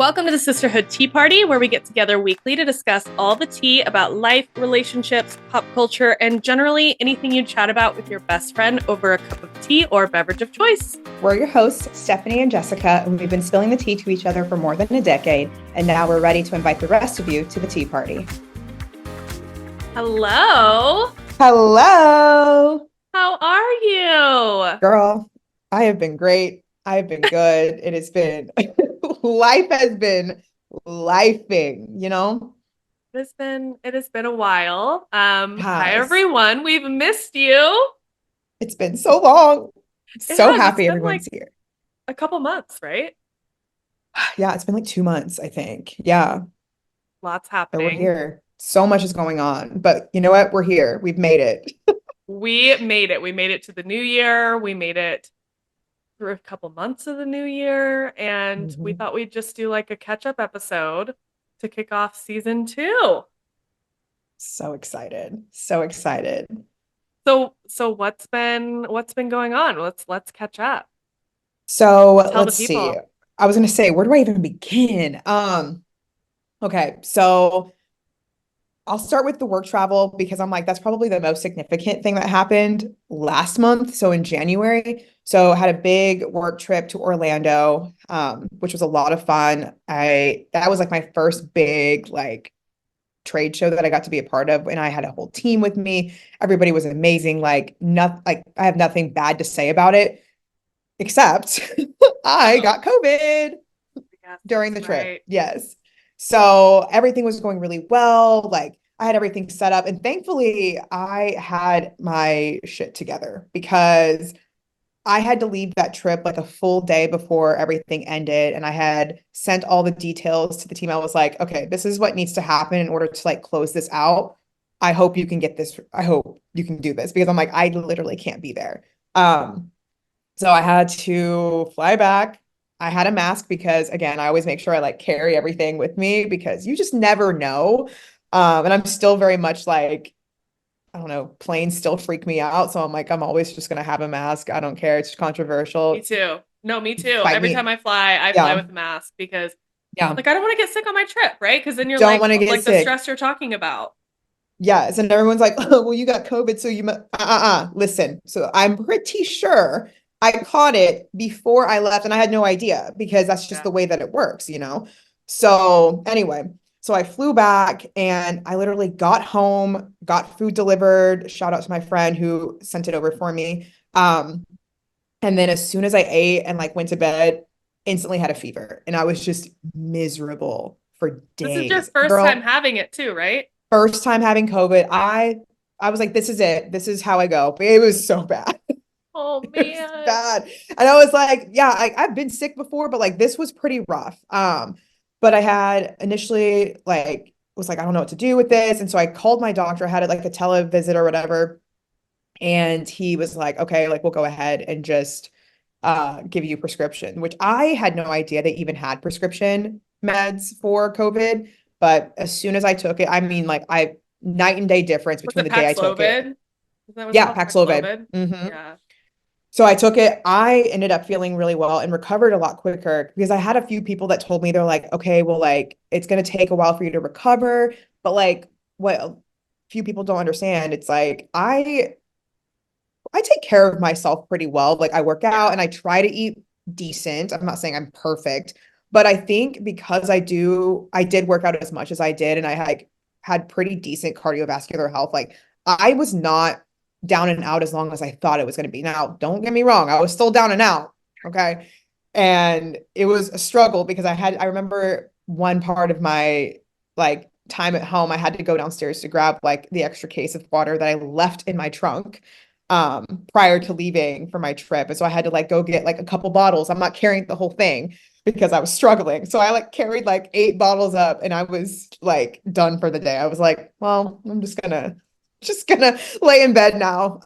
Welcome to the Sisterhood Tea Party, where we get together weekly to discuss all the tea about life, relationships, pop culture, and generally anything you'd chat about with your best friend over a cup of tea or beverage of choice. We're your hosts, Stephanie and Jessica, and we've been spilling the tea to each other for more than a decade, and now we're ready to invite the rest of you to the tea party. Hello. Hello. How are you? Girl, I have been great. I have been good. It has been, life has been lifing, you know? It has been a while. Hi Has. everyone. We've missed you. It's been so long. It So has. It's happy been like everyone's here. a couple months, right? Yeah, it's been like 2 months, I think. Yeah, Lots but we're happening. here. So much is going on. But you know what? We're here. We've made it. We made it. We made it to the new year. We made it through a couple months of the new year, and we Mhm. thought we'd just do like a catch-up episode to kick off season 2. So excited. So excited. So what's been going on? Let's catch up. So Tell the let's see. people. I was gonna say, where do I even begin? Okay, so I'll start with the work travel because I'm like, that's probably the most significant thing that happened last month. So in January. So I had a big work trip to Orlando, which was a lot of fun. That was like my first big like trade show that I got to be a part of, and I had a whole team with me. Everybody was amazing. Like I have nothing bad to say about it, except I Uh-oh. got COVID Yes, during that's the trip. right. Yes. So everything was going really well. Like I had everything set up. And thankfully, I had my shit together because I had to leave that trip like a full day before everything ended. And I had sent all the details to the team. I was like, okay, this is what needs to happen in order to like close this out. I hope you can get this. I hope you can do this because I'm like, I literally can't be there. Um, so I had to fly back. I had a mask because again, I always make sure I like carry everything with me because you just never know. And I'm still very much like, I don't know, planes still freak me out. So I'm like, I'm always just gonna have a mask. I don't care. It's Me controversial. too. No, me too. Fight Every time me. I fly Yeah. with a mask because Yeah. like I don't want to get sick on my trip, right? Because then you're Don't like want to get like the sick. stress you're talking about. Yes. And everyone's like, oh, well, you got COVID. So listen. So I'm pretty sure I caught it before I left and I had no idea because that's just Yeah. the way that it works, you know? So anyway, so I flew back and I literally got home, got food delivered. Shout out to my friend who sent it over for me. And then as soon as I ate and like went to bed, instantly had a fever. And I was just miserable for This is your days. first time Girl, having it too, right? first time having COVID. I was like, this is it. This is how I go. But it was so bad. Oh It was man. bad. And I was like, yeah, I've been sick before, but like this was pretty rough. But I had initially like was like, I don't know what to do with this. And so I called my doctor, I had it like a televisit or whatever. And he was like, okay, like we'll go ahead and just give you prescription, which I had no idea they even had prescription meds for COVID. But as soon as I took it, I mean, like I night and day difference Was between it the day I took it. Paxlovid? Is that what it's Yeah, called? Paxlovid. Paxlovid? Yeah. So I took it. I ended up feeling really well and recovered a lot quicker because I had a few people that told me they're like, okay, well, like it's going to take a while for you to recover. But like what a few people don't understand, it's like I take care of myself pretty well. Like I work out Yeah. and I try to eat decent. I'm not saying I'm perfect, but I think because I did work out as much as I did and I had pretty decent cardiovascular health. Like I was not down and out as long as I thought it was going to be. Now, don't get me wrong, I was still down and out. Okay. And it was a struggle because I remember one part of my like time at home, I had to go downstairs to grab like the extra case of water that I left in my trunk um prior to leaving for my trip. And so I had to like go get like a couple bottles. I'm not carrying the whole thing because I was struggling. So I like carried like 8 bottles up and I was like done for the day. I was like, well, I'm just gonna lay in bed now.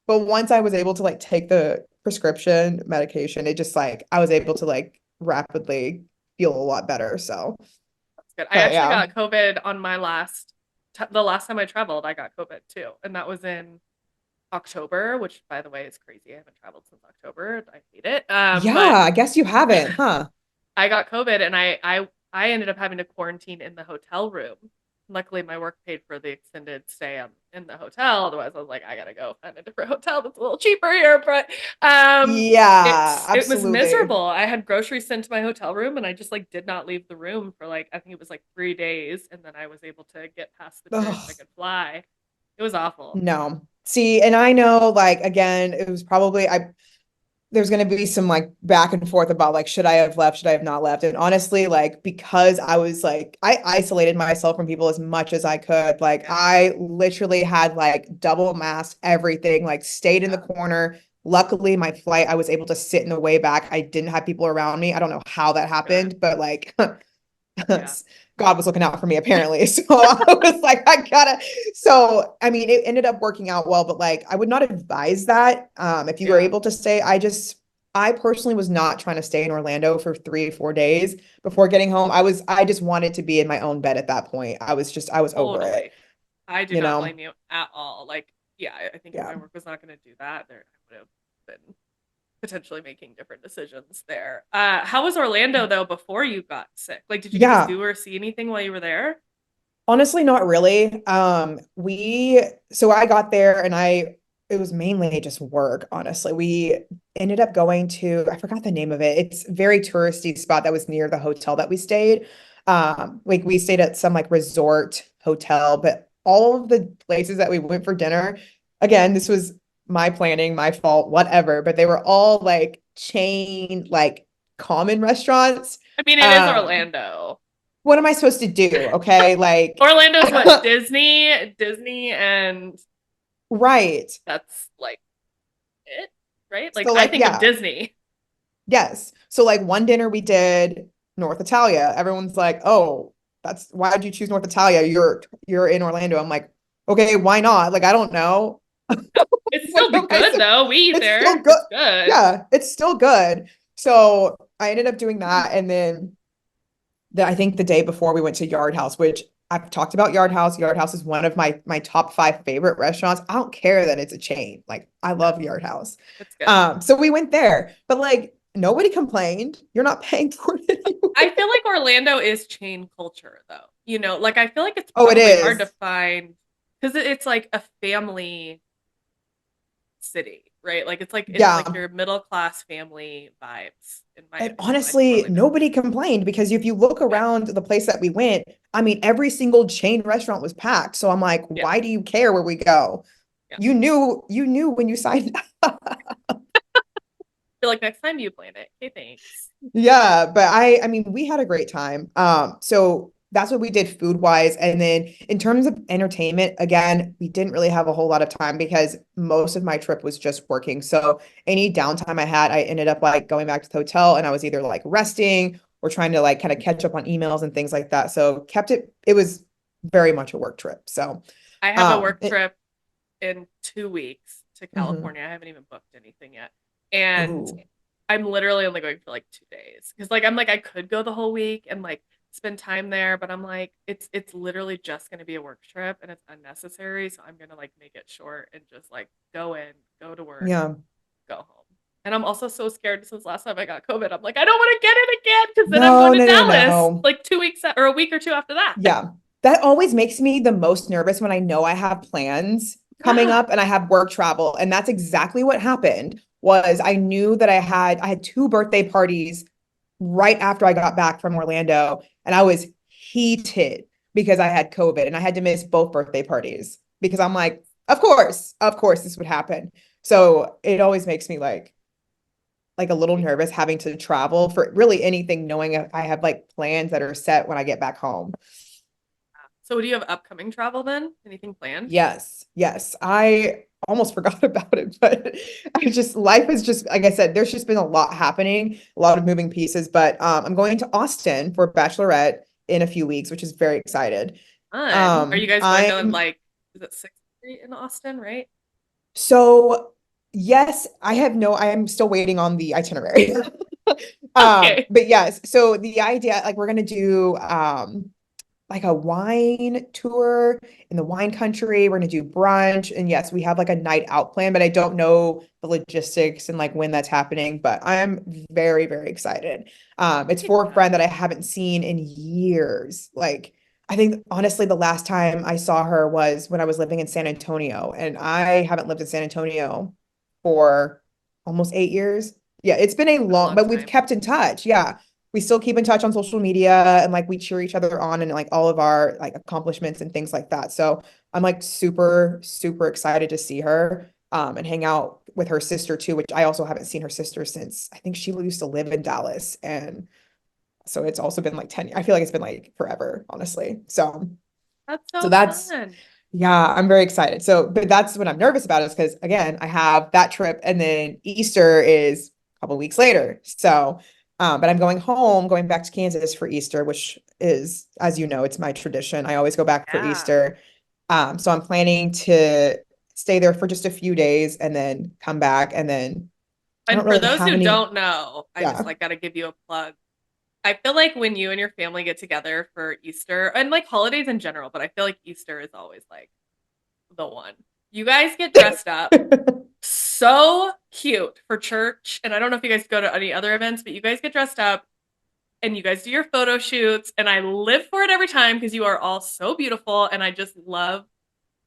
But once I was able to like take the prescription medication, it just like I was able to like rapidly feel a lot better. So, That's good. I but actually yeah. got COVID on the last time I traveled, I got COVID too. And that was in October, which by the way is crazy. I haven't traveled since October. I hate it. Yeah, But I guess you haven't, huh? I got COVID and I ended up having to quarantine in the hotel room. Luckily, my work paid for the extended stay in the hotel. Otherwise, I was like, I gotta go find a different hotel that's a little cheaper here. But Yeah, it was absolutely. miserable. I had groceries sent to my hotel room, and I just like did not leave the room for like I think it was like 3 days, and then I was able to get past the fear so I Ugh, could fly. It was awful. no. See, and I know like again, it was probably I there's going to be some like back and forth about like should I have left, should I have not left? And honestly, like because I was like I isolated myself from people as much as I could. Like Yeah, I literally had like double mask everything, like stayed in the yeah, corner. Luckily, my flight, I was able to sit in the way back. I didn't have people around me. I don't know how that good. happened, but like Yeah, God was looking out for me apparently. So I was like, I gotta. So I mean, it ended up working out well, but like, I would not advise that. If you were yeah, able to stay, I personally was not trying to stay in Orlando for 3 or 4 days before getting home. I just wanted to be in my own bed at that point. I was over it, totally. I do you not know? blame you at all. Like, yeah, I think if Yeah. my work was not going to do that, there I would have been potentially making different decisions there. How was Orlando though before you got sick? Like, did you get to Yeah. do or see anything while you were there? Honestly, not really. So I got there and it was mainly just work, honestly. We ended up going to, I forgot the name of it. It's a very touristy spot that was near the hotel that we stayed. Like we stayed at some like resort hotel, but all of the places that we went for dinner, again, this was my planning, my fault, whatever, but they were all like chain, like common restaurants. I mean, it is Um, Orlando. what am I supposed to do? Okay, like Orlando's what Disney, and right. that's like it, right? Like, So I like think of yeah, Disney. yes. So like one dinner we did North Italia. Everyone's like, "Oh, that's why'd you choose North Italia? You're in Orlando." I'm like, "Okay, why not?" Like I don't know. It's What still am I good sup- though. We eat It's still there. good. It's good. Yeah, it's still good. So I ended up doing that and then I think the day before we went to Yard House, which I've talked about Yard House. Yard House is one of my top five favorite restaurants. I don't care that it's a chain. Like I Yeah, love Yard House. it's good. So we went there, but like nobody complained. You're not paying for it I anyway. feel like Orlando is chain culture though. Like I feel like it's Oh, it probably hard to is. find because it's like a family city, right? Like it's like Yeah. your middle class family vibes, in my And opinion, when I think honestly, Orlando. nobody complained because if you look Yeah, around the place that we went, I mean, every single chain restaurant was packed. So I'm like, yeah, why do you care where we go? yeah. You knew when you signed up. I feel like next time you plan it. Okay, thanks. Yeah, but I mean we had a great time. So that's what we did food wise. And then in terms of entertainment, again, we didn't really have a whole lot of time because most of my trip was just working. So any downtime I had, I ended up like going back to the hotel and I was either like resting or trying to like kind of catch up on emails and things like that. So it was very much a work trip. So I have a work it, trip in 2 weeks to mhm. California. I haven't even booked anything yet. And Ooh, I'm literally only going for like 2 days. Because like I'm like I could go the whole week and like spend time there, but I'm like it's literally just gonna be a work trip and it's unnecessary. So I'm gonna like make it short and just like go in, go to work, yeah. go home. And I'm also so scared since last time I got COVID. I'm like, I don't want to get it again because then I'm No, going to no, no, Dallas no. like 2 weeks or a week or two after that. Yeah. That always makes me the most nervous when I know I have plans coming Yeah. up and I have work travel. And that's exactly what happened was I knew that I had two birthday parties right after I got back from Orlando and I was heated because I had COVID and I had to miss both birthday parties because I'm like, of course this would happen. So it always makes me like a little nervous having to travel for really anything, knowing I have like plans that are set when I get back home. So do you have upcoming travel then? Anything planned? Yes, yes. I almost forgot about it, but I just life is just like I said, there's just been a lot happening, a lot of moving pieces. But I'm going to Austin for Bachelorette in a few weeks, which is very excited. Fun. Are you guys going to I'm like is it 6th Street in Austin, right? so yes, I am still waiting on the itinerary. Okay. But yes, so the idea, like we're gonna do like a wine tour in the wine country. We're gonna do brunch. And yes, we have like a night out plan, but I don't know the logistics and like when that's happening. But I'm very, very excited. It's for a Yeah. friend that I haven't seen in years. Like, I think honestly, the last time I saw her was when I was living in San Antonio, and I haven't lived in San Antonio for almost 8 years. Yeah, it's been a Been a long, long but we've time. kept in touch. Yeah, we still keep in touch on social media, and like we cheer each other on and like all of our like accomplishments and things like that. So I'm like super, super excited to see her and hang out with her sister too, which I also haven't seen her sister since I think she used to live in Dallas. And so it's also been like 10 years. I feel like it's been like forever, honestly. That's So so that's fun. yeah, I'm very excited. So, but that's what I'm nervous about is because again, I have that trip and then Easter is a couple weeks later. So, but I'm going home, going back to Kansas for Easter, which is, as you know, it's my tradition. I always go back for Yeah. Easter. So I'm planning to stay there for just a few days and then come back. And then I don't And for really those have who any, don't know, I just yeah. like got to give you a plug. I feel like when you and your family get together for Easter and like holidays in general, but I feel like Easter is always like the one. You guys get dressed up so cute for church. And I don't know if you guys go to any other events, but you guys get dressed up and you guys do your photo shoots. And I live for it every time because you are all so beautiful. And I just love,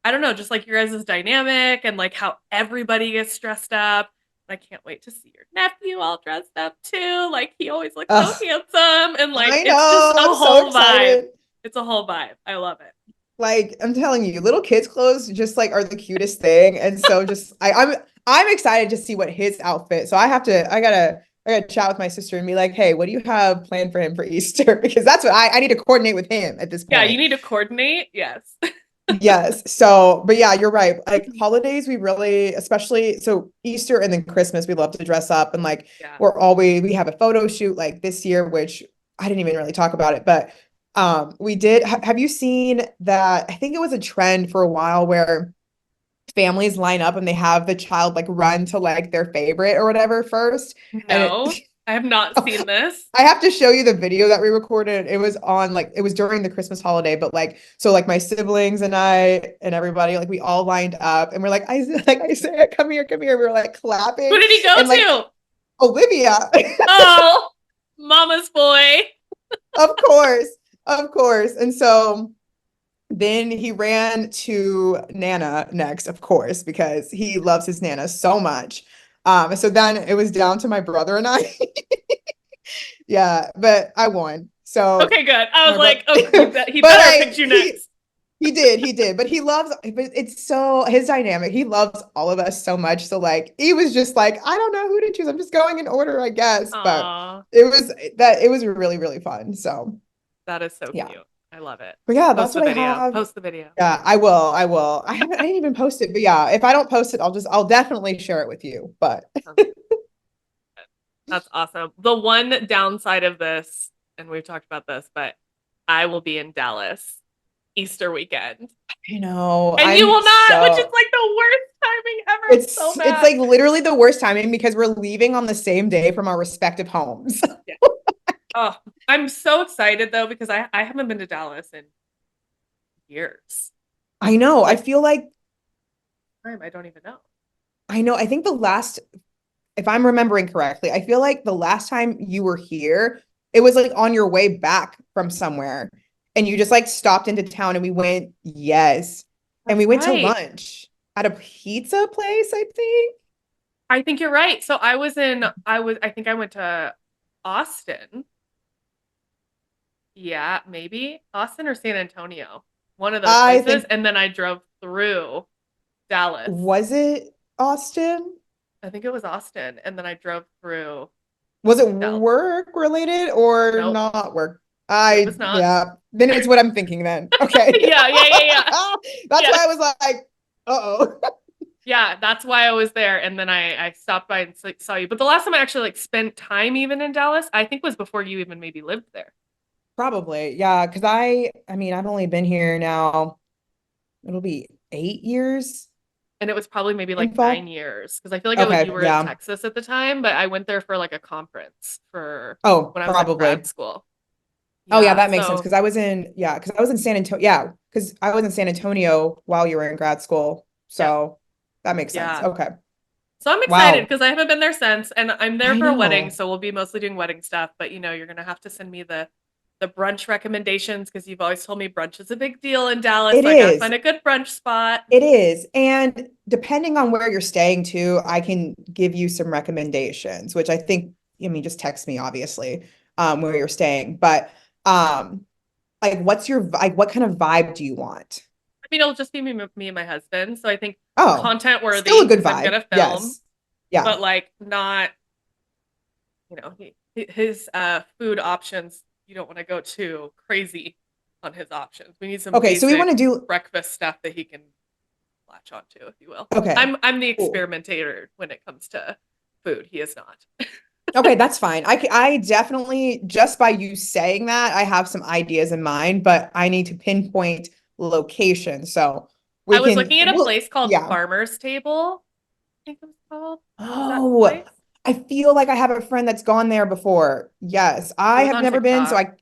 I don't know, just like your guys' dynamic and like how everybody gets dressed up. I can't wait to see your nephew all dressed up too. Like he always looks so Ugh, handsome and like I it's just know. a I'm so whole vibe. excited. It's a whole vibe. I love it. Like I'm telling you, little kids' clothes just like are the cutest thing. And so just I'm excited to see what his outfit. So I gotta chat with my sister and be like, hey, what do you have planned for him for Easter? Because that's what I need to coordinate with him at this Yeah, you point. need to coordinate. Yes. Yes. So, but yeah, you're right. Like holidays, we really, especially so Easter and then Christmas, we love to dress up and like Yeah. we have a photo shoot like this year, which I didn't even really talk about it, but we did. Have you seen that? I think it was a trend for a while where families line up and they have the child like run to like their favorite or whatever first. And No, I have not seen this. I have to show you the video that we recorded. It was on like it was during the Christmas holiday, but like so like my siblings and I and everybody like we all lined up and we're like Isaiah, come here, come here. We were like Who clapping did he go and like to? Olivia, Oh, mama's boy. of course, of course. And so then he ran to Nana next, of course, because he loves his Nana so much. So then it was down to my brother and I. Yeah, but I won. So Okay, good. I was my brother, like, oh, he but better have picked like you next. he did, but he loves, but it's so his dynamic. He loves all of us so much. So like he was just like, I don't know who to choose. I'm just going in order, I guess. But Aw, it was really, really fun. So that is so yeah. cute. I love it. But yeah, Post that's the what I video. have. Post the video. Yeah, I will. I will. I didn't even post it, but yeah, if I don't post it, I'll definitely share it with you. But That's awesome. The one downside of this, and we've talked about this, but I will be in Dallas Easter weekend. you know, And you I'm will not, which is so like the worst timing ever. I'm so it's mad. like literally the worst timing because we're leaving on the same day from our respective homes. Yeah. Oh, I'm so excited though because I haven't been to Dallas in years. I know. I Like feel like time, I don't even know. I know. I think the last, if I'm remembering correctly, I feel like the last time you were here, it was like on your way back from somewhere and you just like stopped into town and we went, yes. And That's we went to right. lunch at a pizza place, I think. I think you're right. So I think I went to Austin. Yeah, maybe Austin or San Antonio. One of those I places. think, And then I drove through Dallas. was it Austin? I think it was Austin. And then I drove through Was it Dallas. work related or Nope, not work? it was not. Yeah, then it's what I'm thinking then. Okay. Yeah. That's Yeah. why I was like, uh-oh. Yeah, that's why I was there. And then I stopped by and saw you. But the last time I actually like spent time even in Dallas, I think was before you even maybe lived there. Probably. Yeah, because I mean, I've only been here now, it'll be 8 years And it was probably maybe in like nine fall. years because I feel like you Okay, were in yeah. Texas at the time, but I went there for like a conference for Oh, when I was in grad probably. school. Oh yeah, Yeah. that makes sense So because I was in yeah, because I was in San Antonio. Yeah, because I was in San Antonio while you were in grad school. yep. So that makes sense. Yeah. Okay. So I'm excited Wow. because I haven't been there since, and I'm there I for a wedding, know. so we'll be mostly doing wedding stuff. But you're gonna have to send me the brunch recommendations because you've always told me brunch is a big deal in Dallas, It so I gotta is. find a good brunch spot. It is. And depending on where you're staying too, I can give you some recommendations, which I think, I mean, just text me obviously, where you're staying. But like what kind of vibe do you want? I mean, it'll just be me and my husband, so I think Oh, content still worthy a good because I'm vibe. gonna film, Yes. Yeah. but like not, his food options. You don't want to go too crazy on his options. We need some Okay, so we want basic to do breakfast stuff that he can latch onto, if you will. okay. I'm the Cool. experimentator when it comes to food. He is not. Okay, that's fine. I definitely, just by you saying that, I have some ideas in mind, but I need to pinpoint location. So I we was can, looking at a well, place called yeah. Farmer's Table. I think it was called. Is that the Oh, place? I feel like I have a friend that's gone there before. Yes, It I was have on never been, so TikTok.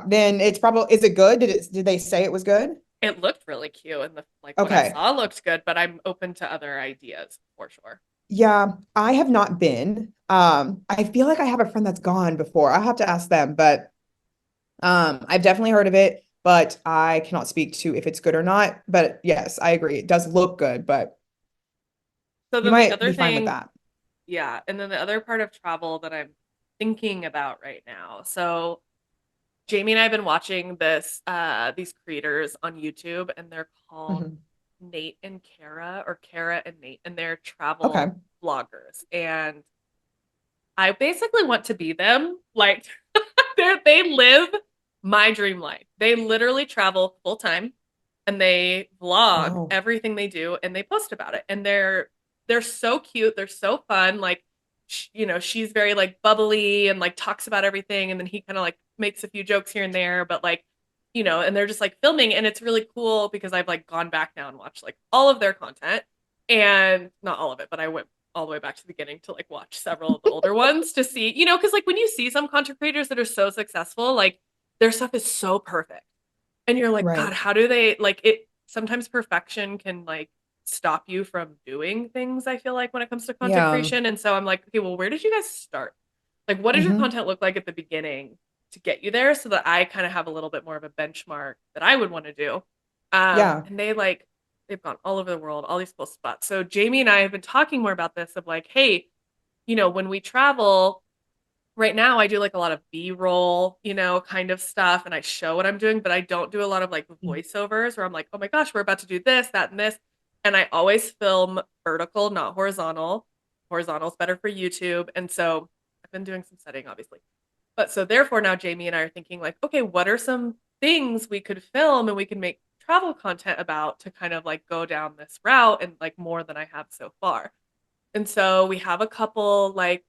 then it's probably, is it good? Did they say it was good? It looked really cute, and the like what I Okay. saw looked good. But I'm open to other ideas for sure. Yeah, I have not been. I feel like I have a friend that's gone before. I'll have to ask them, but I've definitely heard of it, but I cannot speak to if it's good or not. But yes, I agree. It does look good, but So you then the might other be fine with thing, that. yeah, and then the other part of travel that I'm thinking about right now. So Jamie and I have been watching these creators on YouTube, and they're called Mhm. Nate and Kara, or Kara and Nate, and they're Okay. travel vloggers. And I basically want to be them. Like they live my dream life. They literally travel full time and they vlog Wow. everything they do and they post about it. And they're so cute, they're so fun. Like she's very like bubbly and like talks about everything, and then he kind of like makes a few jokes here and there, but like and they're just like filming, and it's really cool because I've like gone back now and watched like all of their content, and not all of it, but I went all the way back to the beginning to like watch several of the older ones to see, because like when you see some content creators that are so successful, like their stuff is so perfect. And you're like, God, Right. how do they like it? Sometimes perfection can like stop you from doing things, I feel like, when it comes to content Yeah. creation. And so I'm like, okay, well, where did you guys start? Like, what does your Hmm. content look like at the beginning to get you there so that I kind of have a little bit more of a benchmark that I would want to do? Yeah. And they've gone all over the world, all these cool spots. So Jamie and I have been talking more about this of like, hey, when we travel, right now I do like a lot of B-roll, kind of stuff, and I show what I'm doing, but I don't do a lot of like voiceovers where I'm like, oh my gosh, we're about to do this, that, and this. And I always film vertical, not horizontal. Horizontal is better for YouTube. And so I've been doing some setting, obviously. But so therefore now Jamie and I are thinking like, okay, what are some things we could film and we can make travel content about to kind of like go down this route and like more than I have so far. And so we have a couple, like,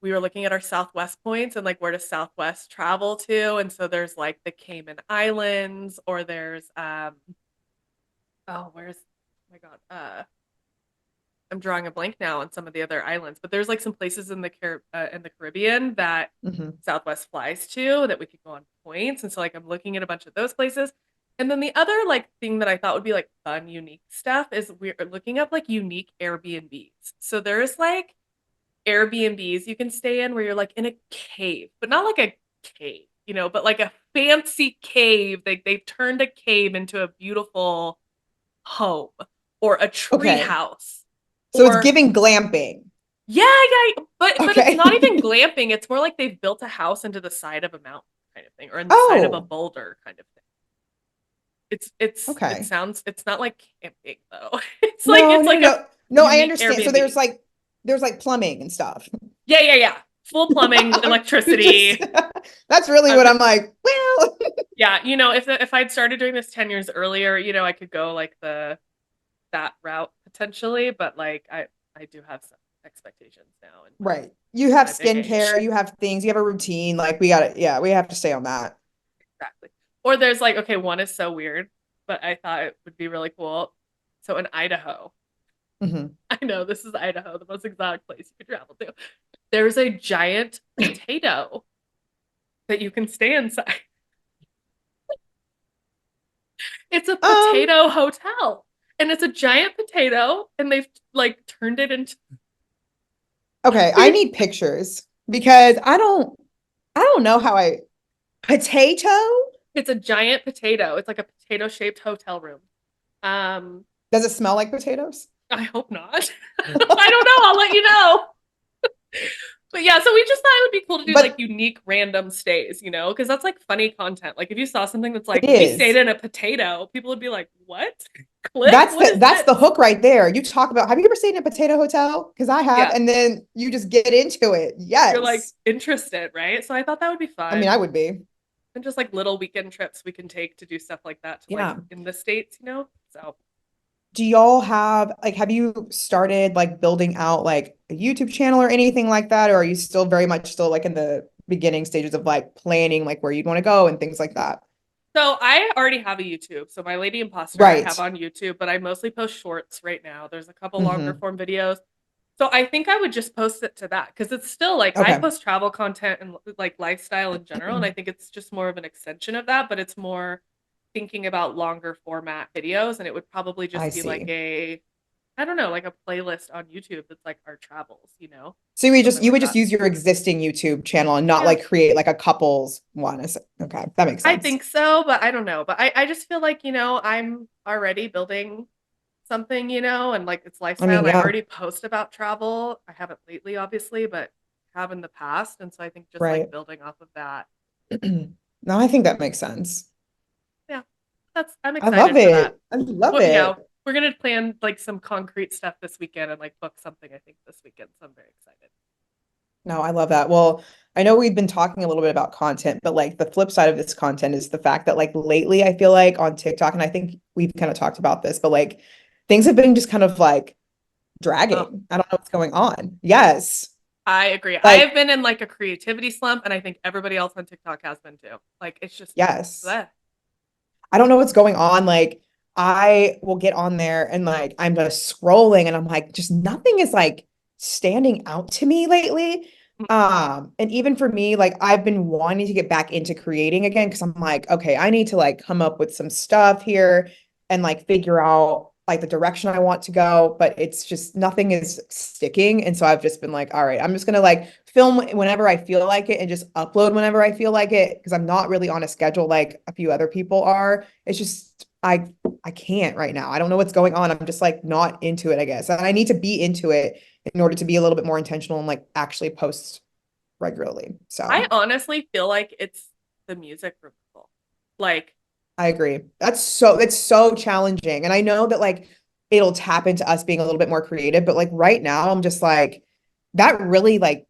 we were looking at our Southwest points and like where does Southwest travel to? And so there's like the Cayman Islands, or there's where's, oh my God, I'm drawing a blank now on some of the other islands, but there's like some places in the Caribbean that Hmm. Southwest flies to that we could go on points. And so like I'm looking at a bunch of those places. And then the other like thing that I thought would be like fun, unique stuff is we're looking up like unique Airbnbs. So there's like Airbnbs you can stay in where you're like in a cave, but not like a cave, but like a fancy cave. They've turned a cave into a beautiful home, or a tree Okay. house, So it's or giving glamping. yeah, yeah, but it's Okay. not even glamping. It's more like they've built a house into the side of a mountain kind of thing, or in the side of a Oh, boulder kind of thing. It okay. sounds, it's not like camping though. It's like No, it's no, no, like a no. No, I unique understand. So there's Airbnb. like plumbing and stuff. Yeah, yeah, yeah. Full plumbing, Just electricity. that's really what Uh, I'm like, well, yeah, if I'd started doing this 10 years earlier, I could go like the that route potentially, but like I do have some expectations now in my right. You have my big age. skincare, you have things, you have a routine. Like we got it. Yeah, we have to stay on that. Exactly. Or there's like, okay, one is so weird, but I thought it would be really cool. So in Idaho, Hmm. I know this is Idaho, the most exotic place you could travel to. There's a giant potato. that you can stay inside. It's a Um, potato hotel. And it's a giant potato, and they've like turned it into okay, I need pictures because I don't know how I potato? it's a giant potato. It's like a potato shaped hotel room. Um, Does it smell like potatoes? I hope not. I don't know. I'll let you know. But yeah, so we just thought it would be cool to do like But unique random stays, because that's like funny content. Like if you saw something that's it like we stayed is. in a potato, people would be like, "What? Click? That's What the is that's the this?" hook right there. You talk about, have you ever stayed in a potato hotel? Because I have, Yeah, and then you just get into it. you're like Yes. interested, right? So I thought that would be I mean, fun. I would be. And just like little weekend trips we can take to do stuff like that to like Yeah. in the States. So Do y'all have like have you started like building out like a YouTube channel or anything like that? Or are you still very much still like in the beginning stages of like planning like where you'd want to go and things like that? So I already have a YouTube. So my Lady Imposter I have Right. on YouTube, but I mostly post shorts right now. There's a couple longer Hmm. form videos. So I think I would just post it to that because it's still like I Okay. post travel content and like lifestyle in general, and I think it's just more of an extension of that, but it's more thinking about longer format videos, and it would probably I just be like see. a I don't know, like a playlist on YouTube that's like our travels, So you would just something you like would just that. use your existing YouTube channel and not Yeah. like create like a couples one. Okay, that makes I sense. think so, but I don't know. But I just feel like, I'm already building something, and like it's I lifestyle. mean, And I yeah, already post about travel. I haven't lately, obviously, but have in the past. And so I think just like right. building off of that. No, I think that makes sense. Yeah, I'm I love excited for that. it. I love Well, yeah, it. we're gonna plan like some concrete stuff this weekend and like book something, I think, this weekend. So I'm very excited. No, I love that. Well, I know we've been talking a little bit about content, but like the flip side of this content is the fact that like lately I feel like on TikTok, and I think we've kind of talked about this, but like things have been just kind of like Oh, dragging. I don't know what's going on. Yes. I agree. I Like, have been in like a creativity slump, and I think everybody else on TikTok has been too. Like it's just yes. bleh. I don't know what's going on. Like, I will get on there and like I'm just scrolling and I'm like, just nothing is like standing out to me lately. And even for me, like I've been wanting to get back into creating again because I'm like, okay, I need to like come up with some stuff here and like figure out like the direction I want to go, but it's just nothing is sticking. And so I've just been like, all right, I'm just gonna like film whenever I feel like it and just upload whenever I feel like it because I'm not really on a schedule like a few other people are. It's just I can't right now. I don't know what's going on. I'm just like not into it, I guess. And I need to be into it in order to be a little bit more intentional and like actually post regularly. I So honestly feel like it's the music removal. Like, I agree. It's so challenging. And I know that like it'll tap into us being a little bit more creative, but like right now I'm just like that really like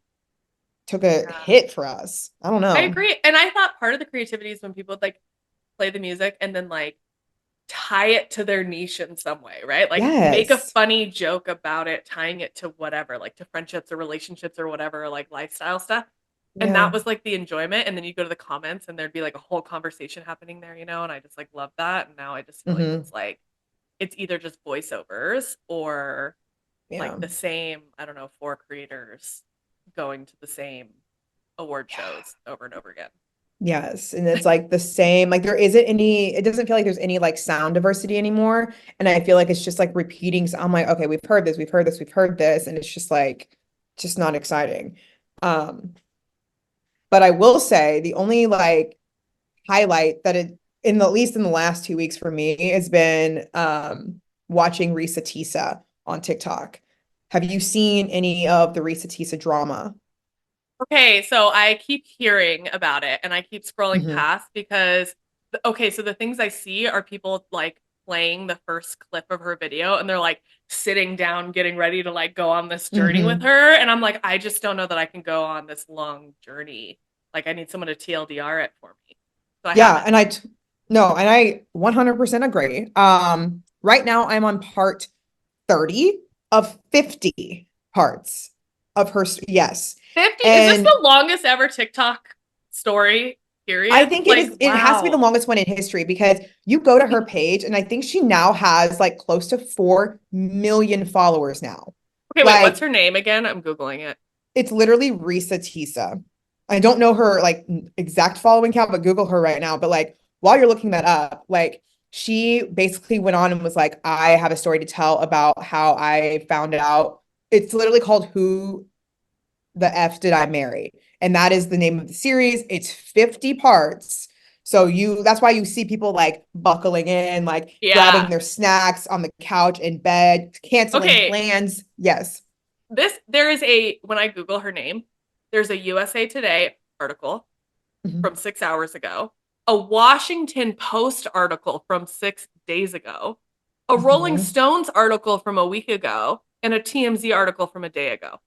took a yeah, hit for us. I don't I know. agree. And I thought part of the creativity is when people would like play the music and then like tie it to their niche in some way, right? Like make a Yes. funny joke about it, tying it to whatever, like to friendships or relationships or whatever, like lifestyle stuff. And that Yeah. was like the enjoyment. And then you go to the comments and there'd be like a whole conversation happening there, and I just like love that. And now I just feel like Hmm. it's either just voiceovers or like Yeah. the same, I don't know, four creators going to the same award Yeah. shows over and over again. Yes. And it's like the same, like there isn't any, it doesn't feel like there's any like sound diversity anymore. And I feel like it's just like repeating. So I'm like, okay, we've heard this, we've heard this, we've heard this. And it's just like, just not exciting. Um, but I will say the only like highlight that it in the at least in the last 2 weeks for me has been watching Risa Tisa on TikTok. Have you seen any of the Risa Tisa drama? Okay, so I keep hearing about it and I keep scrolling Hmm. past because, okay, so the things I see are people like playing the first clip of her video and they're like sitting down, getting ready to like go on this journey with Hmm. her. And I'm like, I just don't know that I can go on this long journey. Like, I need someone to TLDR it for me. So I Yeah, haven't. and no, and I 100% agree. Right now I'm on part 30 of 50 parts of her, yes. 50? Is this And the longest ever TikTok story, I period? think Like, it has to be the wow. longest one in history because you go to her page and I think she now has like close to 4 million followers now. Okay, wait, what's Like her name again? I'm Googling it. it's literally Risa Tisa. I don't know her like exact following count, but Google her right now. But like while you're looking that up, like she basically went on and was like, I have a story to tell about how I found out. It's literally called Who the F Did I Marry? And that is the name of the series. It's 50 parts. So that's why you see people like buckling in, like grabbing Yeah. their snacks on the couch in bed, canceling Okay. plans. Yes. There is when I Google her name, there's a USA Today article Mhm. from 6 hours ago, a Washington Post article from 6 days ago, a Rolling Mhm. Stones article from a week ago, and a TMZ article from a day ago.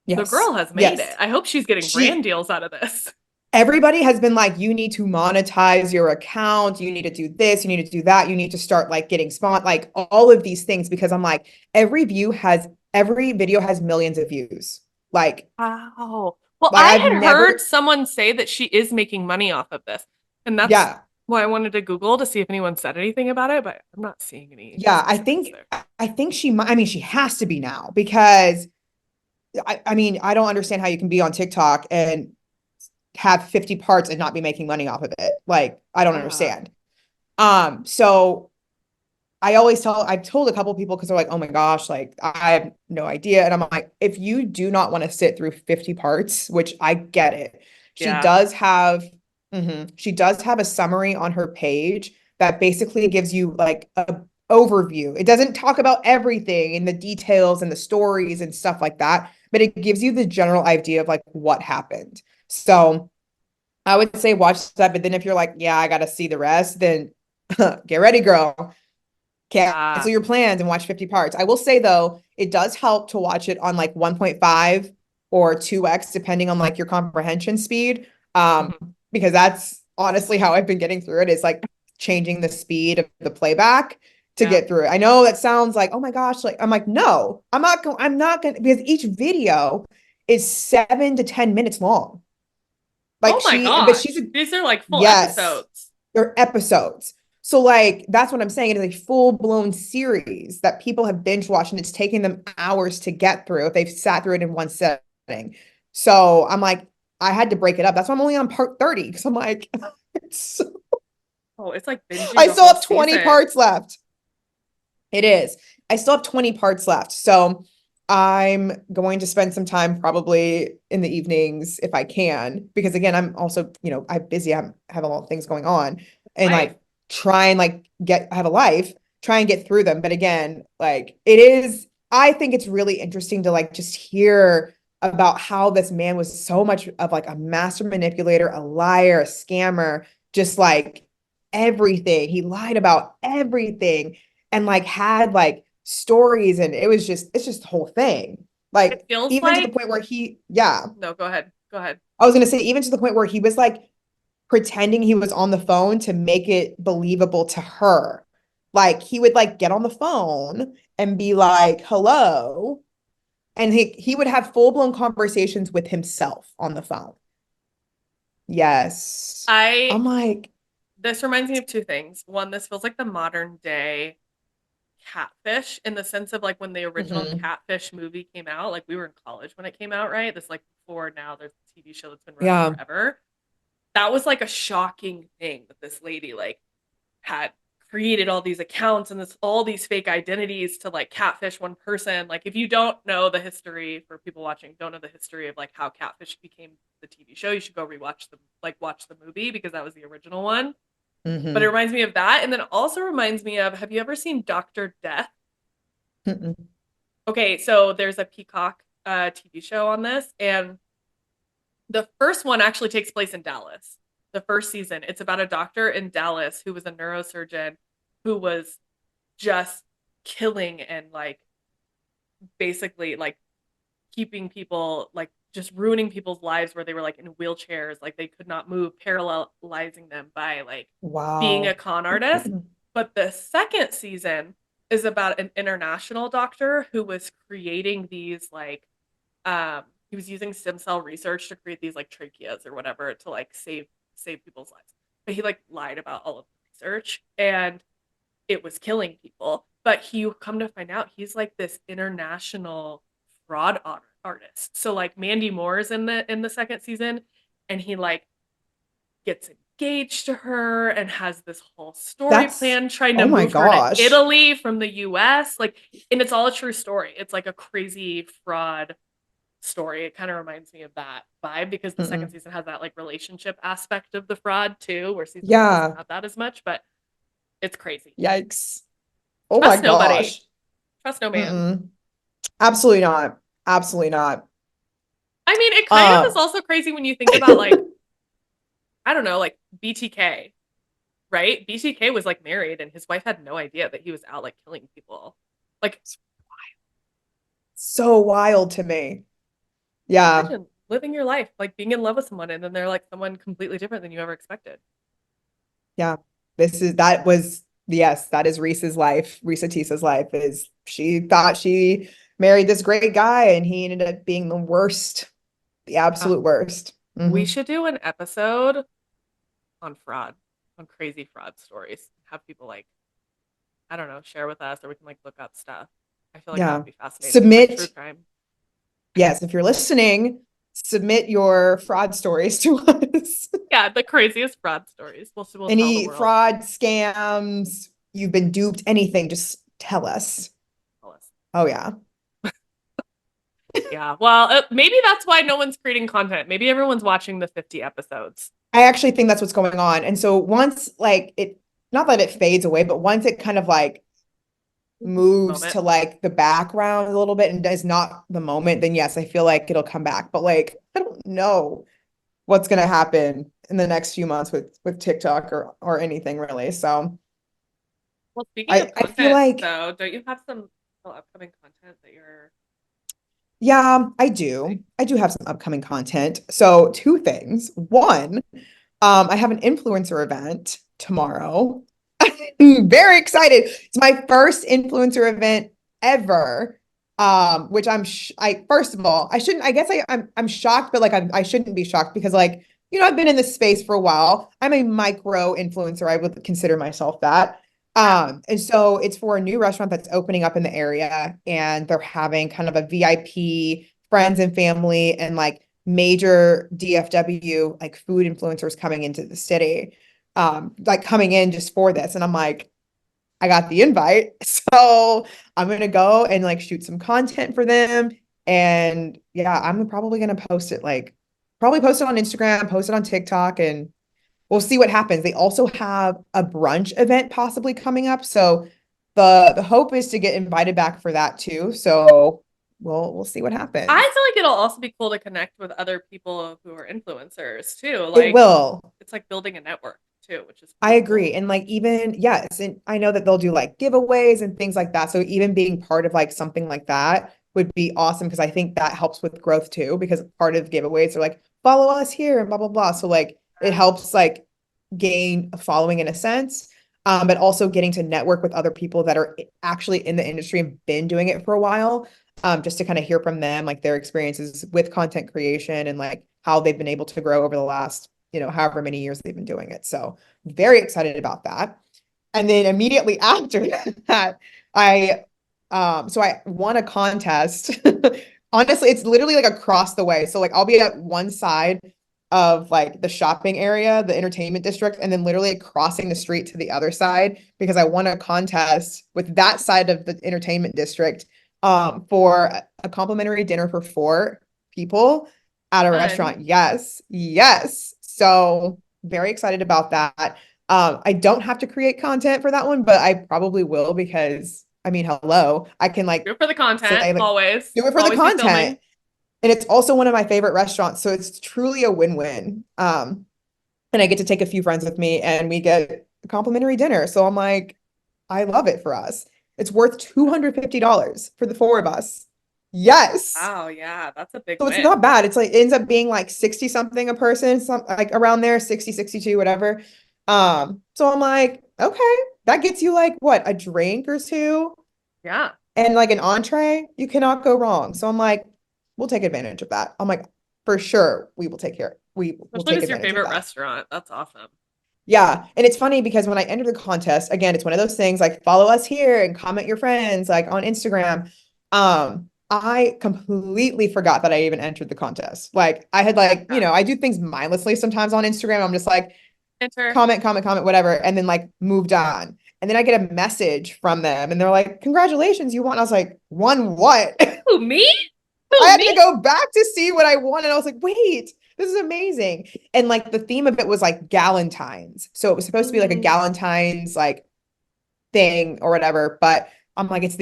The Yes. girl has made it. Yes. I hope she's getting brand She deals out of this. Everybody has been like, you need to monetize your account, you need to do this, you need to do that, you need to start like getting like all of these things because I'm like, every video has millions of views. Like, Wow. Well, like I I've had heard never, someone say that she is making money off of this. And that's yeah, why I wanted to Google to see if anyone said anything about it, but I'm not seeing any yeah, specifics there. I think she might, I mean, she has to be now because I mean, I don't understand how you can be on TikTok and have 50 parts and not be making money off of it. Like, I don't Yeah. understand. So I've told a couple of people because they're like, oh my gosh, like I have no idea. And I'm like, if you do not want to sit through 50 parts, which I get it, she Yeah. does have, she does have a summary on her page that basically gives you like a overview. It doesn't talk about everything and the details and the stories and stuff like that, but it gives you the general idea of like what happened. So I would say watch that, but then if you're like, yeah, I gotta see the rest, then get ready, girl, Yeah. cancel your plans and watch 50 parts. I will say though, it does help to watch it on like 1.5 or 2x, depending on like your comprehension speed. Um, Mhm. because that's honestly how I've been getting through it is like changing the speed of the playback to Yeah. get through it. I know that sounds like, oh my gosh, like I'm like, no, I'm not going to because each video is 7 to 10 minutes long. Like Oh my but she's gosh. a, These are like full yes, episodes. they're episodes. So like that's what I'm saying. It is a full-blown series that people have binge watched and it's taking them hours to get through if they've sat through it in one setting. So I'm like, I had to break it up. That's why I'm only on part 30 because I'm like, so, Oh, it's like binging I a still whole have 20 season. parts left. It is. I still have 20 parts left. So I'm going to spend some time probably in the evenings if I can, because again, I'm also, I'm busy. I have a lot of things going on and Life. like try and like have a life, try and get through them. But again, like I think it's really interesting to like just hear about how this man was so much of like a master manipulator, a liar, a scammer, just like everything. He lied about everything and like had like stories and it's just the whole thing. It Like feels even to the like, point where yeah, no, go ahead. Go ahead. I was gonna say even to the point where he was like pretending he was on the phone to make it believable to her. Like he would like get on the phone and be like, hello. And he would have full-blown conversations with himself on the phone. Yes. I, I'm like, this reminds me of two things. One, this feels like the modern day Catfish in the sense of like when the original mhm. Catfish movie came out, like we were in college when it came out, right? This like before now there's a TV show that's been running Yeah. forever. That was like a shocking thing that this lady like had created all these accounts and all these fake identities to like catfish one person. Like if you don't know the history for people watching, don't know the history of like how Catfish became the TV show, you should go rewatch the like watch the movie because that was the original one. But it Hmm. reminds me of that. And then it also reminds me of, have you ever seen Dr. Death? Mm-mm. Okay, so there's a Peacock TV show on this, and the first one actually takes place in Dallas. The first season, it's about a doctor in Dallas who was a neurosurgeon who was just killing and like basically like keeping people like just ruining people's lives where they were like in wheelchairs, like they could not move, paralyzing them by like being a Wow. con artist. But the second season is about an international doctor who was creating these like he was using stem cell research to create these like tracheas or whatever to like save people's lives. But he like lied about all of the research and it was killing people. But he come to find out he's like this international fraud artist. So like Mandy Moore is in the second season, and he like gets engaged to her and has this whole story That's, plan trying to oh my move her to gosh. Italy from the US. Like, and it's all a true story. It's like a crazy fraud story. It kind of reminds me of that vibe because the second Mm-mm. season has that like relationship aspect of the fraud too, where season one doesn't Yeah. have that as much, but it's crazy. Yikes. Oh my Trust nobody. gosh. Trust no man. Mm-mm. Absolutely not. Absolutely not. I mean, it kind of is Uh, also crazy when you think about like, I don't know, like BTK, right? BTK was like married and his wife had no idea that he was out like killing people. Like, so wild to me. Yeah. imagine living your life, like being in love with someone and then they're like someone completely different than you ever expected. Yeah. That was, yes, that is Reese's life. Reese Tisa's life is she thought she married this great guy and he ended up being the worst, the Uh, absolute worst. we Hmm. should do an episode on fraud, on crazy fraud stories. Have people like, I don't know, share with us or we can like look up stuff. I feel like that Yeah. would be fascinating. Like true Submit, crime. yes, if you're listening, submit your fraud stories to us. Yeah, the craziest fraud stories. We'll tell the Any world. fraud, scams, you've been duped, anything, just tell us. Tell us. Oh yeah. Yeah. Well, maybe that's why no one's creating content. Maybe everyone's watching the 50 episodes. I actually think that's what's going on. And so once like it, not that it fades away, but once it kind of like moves Moment. to like the background a little bit and is not the moment, then yes, I feel like it'll come back. But like I don't know what's gonna happen in the next few months with TikTok or anything really. So Well, speaking of I feel content, like though, don't you have some upcoming content that you're yeah, I doing? do. I do have some upcoming content. So two things. One, I have an influencer event tomorrow. Very excited. It's my first influencer event ever. Which I first of all, I shouldn't, I guess I'm shocked, but like I shouldn't be shocked because like, I've been in this space for a while. I'm a micro influencer. I would consider myself that. Yeah. And so it's for a new restaurant that's opening up in the area, and they're having kind of a VIP friends and family and like major DFW like food influencers coming into the city, like coming in just for this. And I'm like, I got the invite. So I'm gonna go and like shoot some content for them. And yeah, I'm probably gonna post it like probably post it on Instagram, post it on TikTok, and we'll see what happens. They also have a brunch event possibly coming up. So the hope is to get invited back for that too. So we'll see what I happens. feel like it'll also be cool to connect with other people who are influencers too. It Like will. it's like building a network too, which is I pretty agree. cool. And like even yes, and I know that they'll do like giveaways and things like that. So even being part of like something like that would be awesome because I think that helps with growth too, because part of giveaways are like follow us here and blah blah blah. So like it helps like gain a following in a sense. But also getting to network with other people that are actually in the industry and been doing it for a while, just to kind of hear from them, like their experiences with content creation and like how they've been able to grow over the last, however many years they've been doing it. So very excited about that. And then immediately after that, I so I won a contest. Honestly, it's literally like across the way. So like I'll be at one side of like the shopping area, the entertainment district, and then literally crossing the street to the other side because I won a contest with that side of the entertainment district for a complimentary dinner for four people at a Fun. restaurant. Yes. Yes. So very excited about that. I don't have to create content for that one, but I probably will because I mean, hello, I can Do like it for the content, say like always. do it for the Always be content. filming. And it's also one of my favorite restaurants, so it's truly a win-win. And I get to take a few friends with me and we get a complimentary dinner. So I'm like, I love it for us. It's worth $250 for the four of us. Yes. Wow, yeah, that's a big So it's win. not bad. It's like it ends up being like 60 something a person, some like around there, 60, 62, whatever. So I'm like, okay, that gets you like what, a drink or two Yeah. and like an entree. You cannot go wrong. So I'm like, we'll take advantage of that. I'm like, for sure, we will take care. We will Especially if take it's your advantage of favorite that. restaurant. That's awesome. Yeah. And it's funny because when I entered the contest, again, it's one of those things like follow us here and comment your friends like on Instagram. I completely forgot that I even entered the contest. Like I had like, Yeah. I do things mindlessly sometimes on Instagram. I'm just like, Enter. comment, comment, comment, whatever, and then like moved on. And then I get a message from them and they're like, congratulations, you won. I was like, won what? Who, me? I Who, had me? to go back to see what I won. And I was like, wait, this is amazing. And like the theme of it was like Galentine's. So it was supposed to be like a Mm. Galentine's like thing or whatever. But I'm like, it's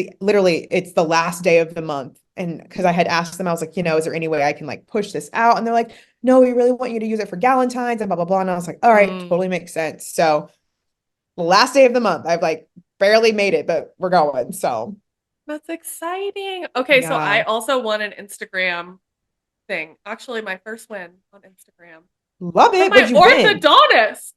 the last day of the month. And because I had asked them, I was like, is there any way I can like push this out? And they're like, no, we really want you to use it for Galentine's and blah, blah, blah. And I was like, all right, Mm. totally makes sense. So the last day of the month, I've like barely made it, but we're going. So That's exciting. Okay, so I yeah, also won an Instagram thing. Actually, my first win on Instagram love from it. my What'd you win? orthodontist.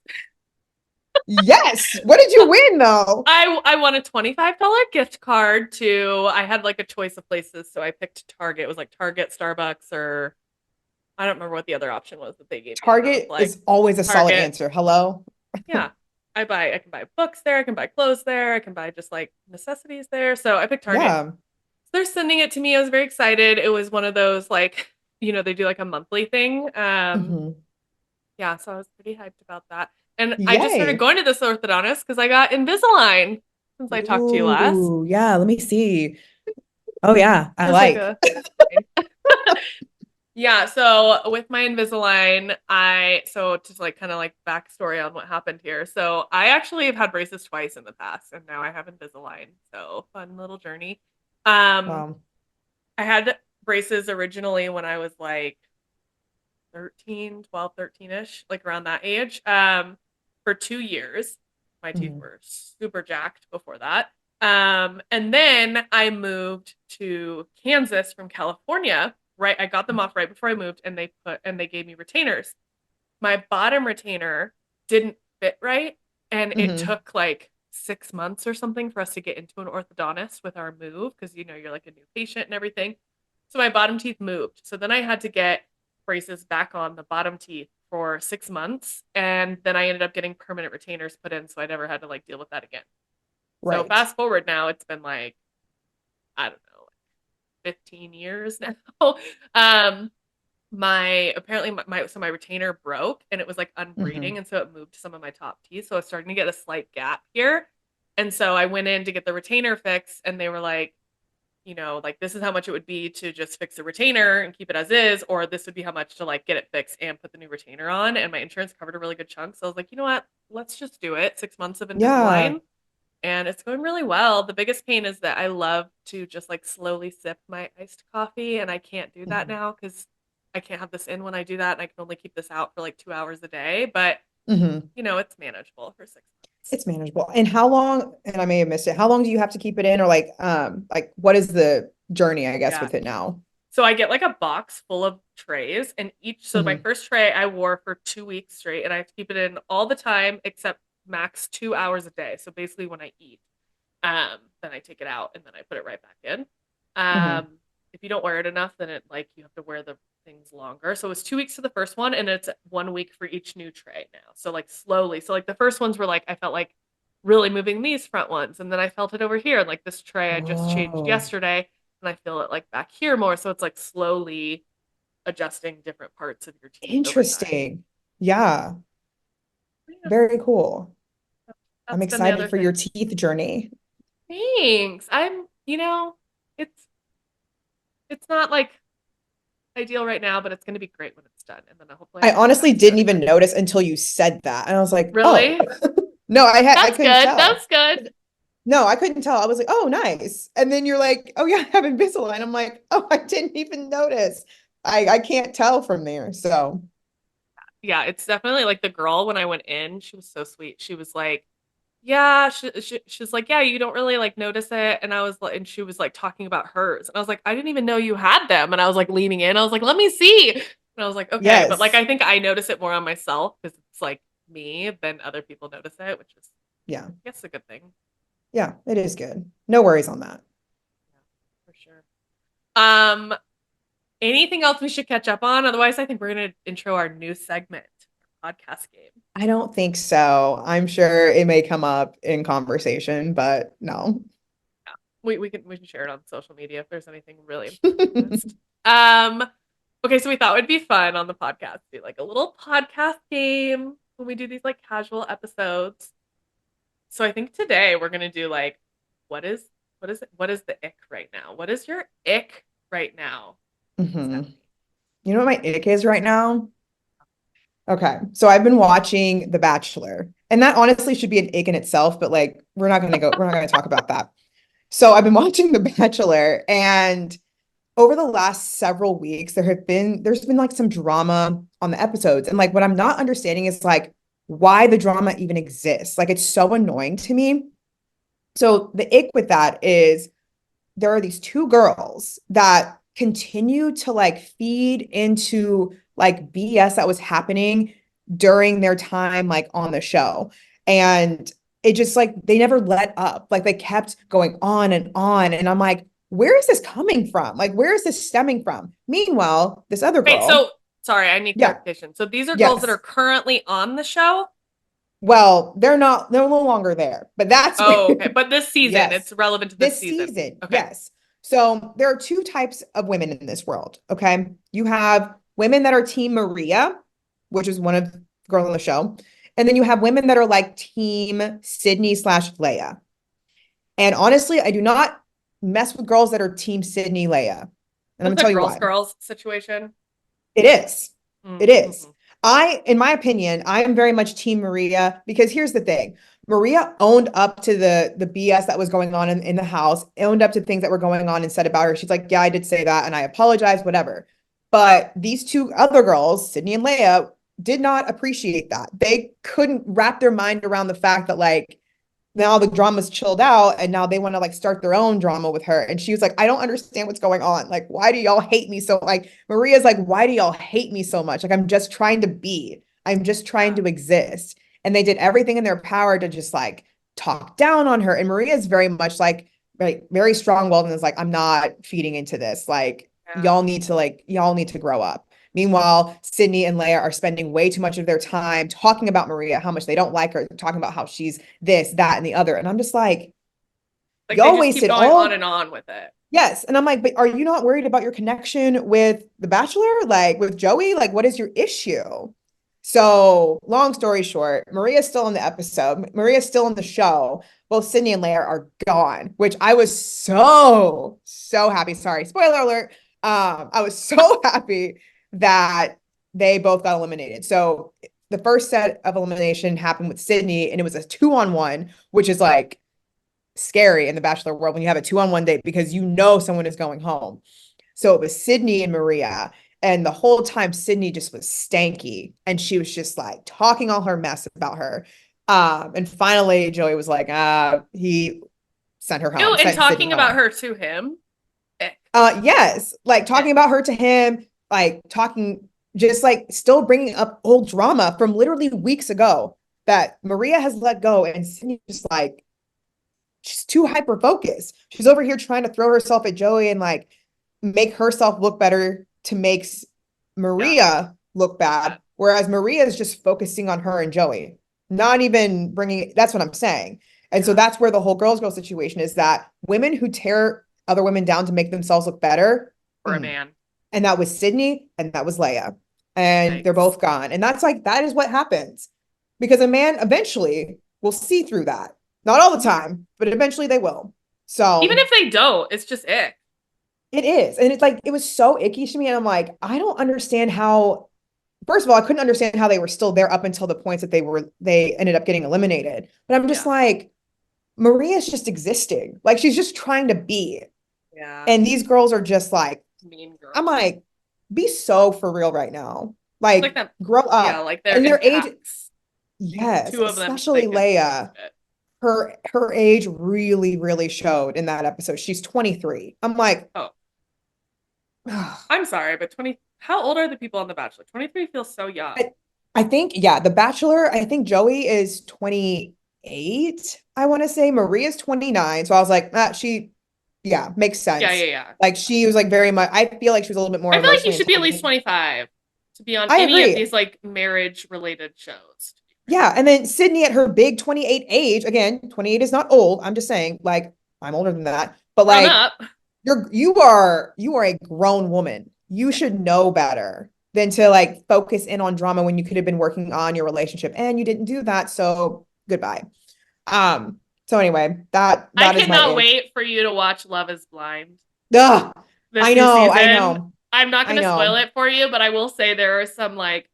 Yes. What did you win though? I won a $25 gift card to I had like a choice of places, so I picked Target. It was like Target, Starbucks, or I don't remember what the other option was that they gave me. And I was Target like, is always a solid Target, answer. Hello? yeah. I can buy books there, I can buy clothes there, I can buy just like necessities there. So I picked Target. Yeah. So they're sending it to me. I was very excited. It was one of those like, they do like a monthly thing. Hmm. Yeah, so I was pretty hyped about that. And I just started Yay. going to this orthodontist because I got Invisalign since I talked to you last. Ooh, yeah. Let me see. Oh, yeah. I There's like like. a yeah, so with my Invisalign, so just like kind of like backstory on what happened here. So I actually have had braces twice in the past, and now I have Invisalign. So fun little journey. Um, Wow. I had braces originally when I was like 13, 12, 13-ish, like around that age, for 2 years. My teeth Mhm. were super jacked before that. And then I moved to Kansas from California. Right, I got them off right before I moved, and they gave me retainers. My bottom retainer didn't fit right, and it Hmm. took like 6 months or something for us to get into an orthodontist with our move because you're like a new patient and everything. So my bottom teeth moved. So then I had to get braces back on the bottom teeth for 6 months, and then I ended up getting permanent retainers put in, so I never had to like deal with that again. So Right. fast forward now, it's been like I don't know, like 15 years now. um, my apparently my retainer broke and it was like unbreathing, Hmm. and so it moved some of my top teeth, so I was starting to get a slight gap here. And so I went in to get the retainer fixed, and they were like, like this is how much it would be to just fix the retainer and keep it as is, or this would be how much to like get it fixed and put the new retainer on. And my insurance covered a really good chunk, so I was like, you know what, let's just do it. 6 months of Yeah. Invisalign, and it's going really well. The biggest pain is that I love to just like slowly sip my iced coffee, and I can't do that Hmm. now because I can't have this in when I do that, and I can only keep this out for like 2 hours a day. But Hmm. it's manageable for 6 months. It's manageable. And how long, and I may have missed it, how long do you have to keep it in? Or like what is the journey, I guess, Yeah. with it now? So I get like a box full of trays, and so my Hmm. first tray I wore for 2 weeks straight, and I have to keep it in all the time except max 2 hours a day. So basically, when I eat, then I take it out and then I put it right back in. Hmm. If you don't wear it enough, then it like you have to wear the things longer. So it was 2 weeks to the first one, and it's 1 week for each new tray now. So like slowly. So like the first ones were like I felt like really moving these front ones, and then I felt it over here. And like this tray I just changed Oh, yesterday, and I feel it like back here more. So it's like slowly adjusting different parts of your teeth over time. interesting. Yeah. Yeah, Very cool. I'm that's been the excited other for your thing. teeth journey. Thanks. It's it's not like ideal right now, but it's going to be great when it's done. And then hopefully I I can come honestly back didn't soon. even notice until you said that. And I was like, oh, Really? no, I That's couldn't good. tell. That's good. No, I couldn't tell. I was like, oh, nice. And then you're like, oh yeah, I have Invisalign. I'm like, oh, I didn't even notice. I can't tell from there. So Yeah, it's definitely like the girl when I went in, she was so sweet. She was like, yeah, she's like, yeah, you don't really like notice it. And I was like, and she was like talking about hers. And I was like, I didn't even know you had them. And I was like leaning in. I was like, let me see. And I was like, okay. But like, yes. I think I notice it more on myself because it's like me than other people notice it, which is, Yeah. I guess, a good thing. Yeah, it is good. No worries on that. Yeah, for sure. Um, Anything else we should catch up on? Otherwise, I think we're gonna intro our new segment, our podcast game. I don't think so. I'm sure it may come up in conversation, but no. we can share it on social media if there's anything really important. Okay, so we thought it would be fun on the podcast to do like a little podcast game when we do these like casual episodes. So I think today we're gonna do like what is what is the ick right now? What is your ick right now? hmm You know what my ick is right now? Okay. So I've been watching The Bachelor, and that honestly should be an ick in itself, but like we're not gonna talk about that. So I've been watching The Bachelor, and over the last several weeks, there's been like some drama on the episodes. And like what I'm not understanding is like why the drama even exists. Like it's so annoying to me. So the ick with that is there are these two girls that continue to like feed into like BS that was happening during their time like on the show. And it just like they never let up. Like they kept going on and on. And I'm like, where is this coming from? Like, where is this stemming from? Meanwhile, this other Wait, girl, so sorry, I need yeah, clarification. So these are girls that are yes. currently on the show? Well, they're no longer there, but that's Oh, okay. But this season, yes. it's relevant to this This season. season, Okay. yes. So there are two types of women in this world. Okay. You have women that are Team Maria, which is one of the girls on the show. And then you have women that are like Team Sydney slash Leia. And honestly, I do not mess with girls that are Team Sydney Leia. And I'm That's gonna a tell you girls why. girls situation. It is. It is. Mm-hmm. In my opinion, I am very much Team Maria because here's the thing. Maria owned up to the BS that was going on in the house, owned up to things that were going on and said about her. She's like, yeah, I did say that and I apologize, whatever. But these two other girls, Sydney and Leia, did not appreciate that. They couldn't wrap their mind around the fact that like now the drama's chilled out and now they want to like start their own drama with her. And she was like, I don't understand what's going on. Like, why do y'all hate me so like Maria's like, why do y'all hate me so much? Like, I'm just trying Yeah. to exist. And they did everything in their power to just like talk down on her. And Maria is very much like very strong-willed and is like, I'm not feeding into this. Like, Yeah. y'all need to grow up. Meanwhile, Sydney and Leia are spending way too much of their time talking about Maria, how much they don't like her, talking about how she's this, that, and the other. And I'm just like, Like they y'all just keep wasted going on all, and on with it. yes. And I'm like, but are you not worried about your connection with The Bachelor? Like with Joey? Like, what is your issue? So, long story short, Maria's still in the episode. Maria's still in the show. Both Sydney and Leia are gone, which I was so happy. Sorry, spoiler alert. I was so happy that they both got eliminated. So the first set of elimination happened with Sydney, and it was a 2-on-1, which is like scary in the Bachelor world when you have a 2-on-1 date because you know someone is going home. So it was Sydney and Maria. And the whole time, Sydney just was stanky. And she was just like talking all her mess about her. And finally, Joey was like, he sent her Ew, home, and sent Sydney talking about home. her to him. Ick. Yes, like Ick. talking about her to him, like talking, just like still bringing up old drama from literally weeks ago that Maria has let go. And Sydney just like, she's too hyper focused. She's over here trying to throw herself at Joey and like make herself look better to make Yeah. Maria look Yeah. bad. Whereas Maria is just focusing on her and Joey, not even bringing, that's what I'm saying. And so Yeah. that's where the whole girls situation is that women who tear other women down to make themselves look better. For a man. And that was Sydney and that was Leia. And they're Yikes. both gone. And that's like, that is what happens because a man eventually will see through that. Not all the time, but eventually they will. Even So if they don't, it's just ick. it is. And it's like, it was so icky to me. And I'm like, I don't understand how, first of all, I couldn't understand how they were still there up until the points that they ended up getting eliminated. But I'm just Yeah. like, Maria's just existing. Like she's just trying to be. Yeah. And these girls are just like, Mean girl. I'm like, be so for real right now. It's like Like, that. grow Yeah, up. like they're And in their age, packs. yes, Two of them especially think it's Leia. bullshit. Her age really showed in that episode. She's 23. I'm like, Oh, I'm sorry, but 20. How old are the people on The Bachelor? 23 feels so young. I think, yeah, The Bachelor, I think Joey is 28, I want to say. Maria's 29. So I was like, yeah, makes Yeah, yeah, sense. yeah. Like she was like very much, I feel like she was a little bit more I feel like you emotionally should be at least intelligent. 25 to be on I any of agree. these like marriage related shows. Yeah. And then Sydney at her big 28 age, again, 28 is not old. I'm just saying, like, I'm older than that. But Grown like up. you are a grown woman. You should know better than to like focus in on drama when you could have been working on your relationship and you didn't do that. So goodbye. So anyway, I that is my cannot ick. wait for you to watch Love is Blind Ugh, this new I season. know, I'm not I going to spoil know. it for you, but I will say there are some like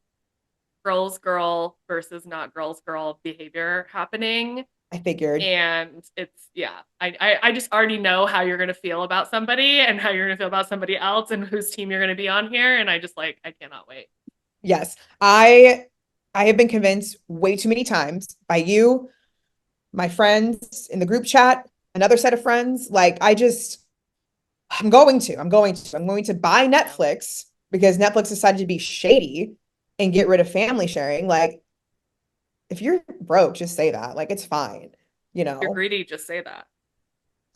girls girl versus not girls girl behavior happening. I figured. And it's yeah, I just already know how you're gonna feel about somebody and how you're gonna feel about somebody else and whose team you're gonna be on here. And I just like I cannot wait. Yes. I have been convinced way too many times by you, my friends in the group chat, another set of friends. Like I'm going to buy Netflix because Netflix decided to be shady and get rid of family sharing. Like if you're broke, just say that. Like it's fine, you If you're know. greedy, just say that.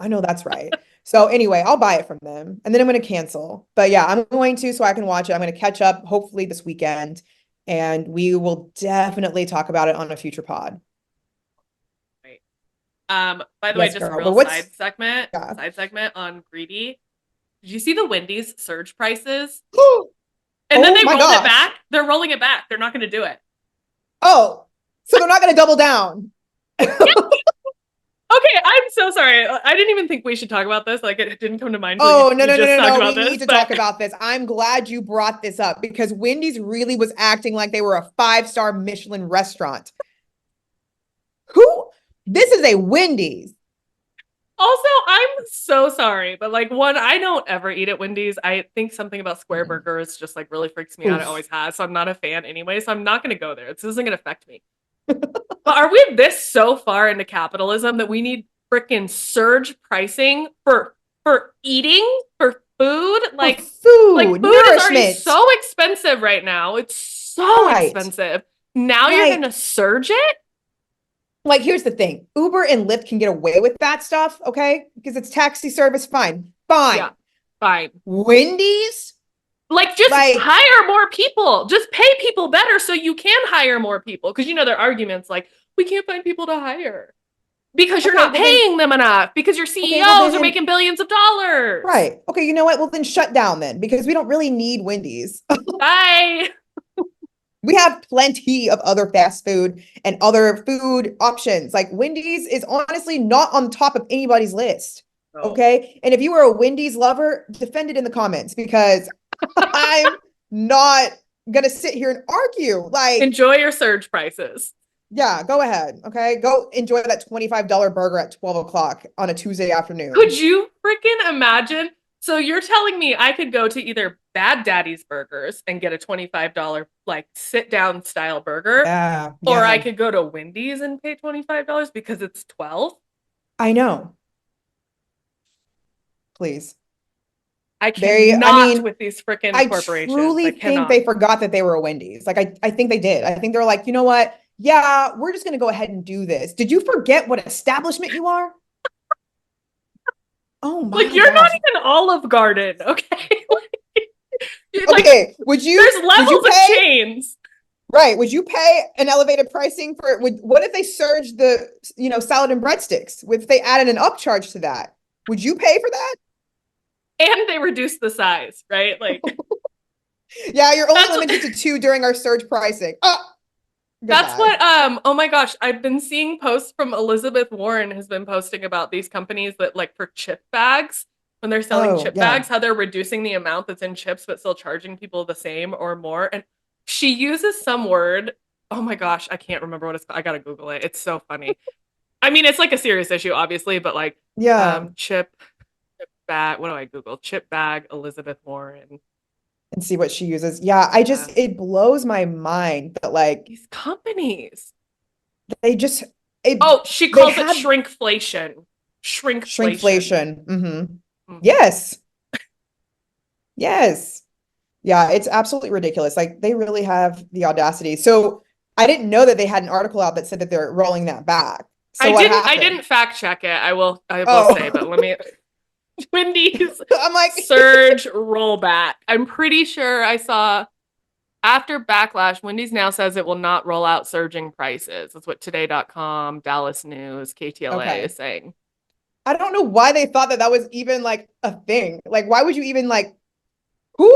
I know that's right. So anyway, I'll buy it from them and then I'm going to cancel. But yeah, I'm going to so I can watch it. I'm going to catch up hopefully this weekend and we will definitely talk about it on a future pod. Right. By the way, Yes, just a girl. But real what's yeah. side segment on greedy. Did you see the Wendy's surge prices? And then Oh they my rolled it gosh. back. They're rolling it back. They're not gonna do it. Oh, so they're not going to double down. Okay, I'm so sorry. I didn't even think we should talk about this. Like it didn't come to mind until Oh, no, we no, no, just no, talked no. about We this. need to But talk about this. I'm glad you brought this up because Wendy's really was acting like they were a five-star Michelin restaurant. Who? This is a Wendy's. also, I'm so sorry, but like one, I don't ever eat at Wendy's. I think something about square Mm. burgers just like really freaks me out. It Oof. always has. So I'm not a fan anyway. So I'm not gonna go there. This isn't gonna affect me. But are we this so far into capitalism that we need freaking surge pricing for eating, for food? For Like food, food is already nourishment. so expensive right now. It's so Right. expensive. Now you're Like, gonna surge it? like here's the thing. Uber and Lyft can get away with that stuff, okay? Because it's taxi service, fine. Yeah, Fine. fine. Wendy's? Like just Like, hire more people. Just pay people better so you can hire more people. Because you know their arguments like we can't find people to hire because you're okay, not well then, paying them enough because your okay, well CEOs are then, making billions of dollars. right. Okay, you know what? Well then shut down then because we don't really need Wendy's. Bye. We have plenty of other fast food and other food options. Like Wendy's is honestly not on top of anybody's list. No. Okay. And if you are a Wendy's lover, defend it in the comments because I'm not going to sit here and argue. Like, Enjoy your surge prices. yeah, go ahead. Okay. Go enjoy that $25 burger at 12 o'clock on a Tuesday Could afternoon. you freaking imagine? So you're telling me I could go to either Bad Daddy's Burgers and get a $25 like sit down style burger, Yeah. or I Yeah. could go to Wendy's and pay $25 because it's 12? I know. Please. I I cannot mean, with these freaking I corporations. truly I think cannot. they forgot that they were a Wendy's. Like I think they did. I think they're like, you know what? Yeah, we're just gonna go ahead and do this. Did you forget what establishment you are? Oh Like my you're not gosh. even Olive Garden, okay? Like Okay, there's would you levels of pay chains. right? Would you pay an elevated pricing for would what if they surged the salad and breadsticks? If they added an upcharge to that? Would you pay for that? And they reduce the size, right? Like Yeah, you're only that's what limited to two during our surge pricing. Oh, that's goodbye. what oh my gosh, I've been seeing posts from Elizabeth Warren has been posting about these companies that like for chip bags when they're selling Oh, chip yeah. bags how they're reducing the amount that's in chips but still charging people the same or more and she uses some word. Oh my gosh, I can't remember what it's called. I got to Google it. It's so funny. I mean, it's like a serious issue obviously, but like Yeah. chip bag, what do I Google? Chip bag Elizabeth Warren. And see what she uses. Yeah, I Yeah. just it blows my mind that like These companies. they just it Oh, she they calls it have shrinkflation. Shrinkflation. shrinkflation. Mhm. Yes. Yes. Yeah, it's absolutely ridiculous. Like they really have the audacity. So I didn't know that they had an article out that said that they're rolling that back. So what I happened? didn't fact check it. I will say, Oh, but let me Wendy's I'm like, surge rollback. I'm pretty sure I saw after backlash, Wendy's now says it will not roll out surging prices. That's what today.com, Dallas News, KTLA okay. is saying. I don't know why they thought that that was even like a thing. Like, why would you even like who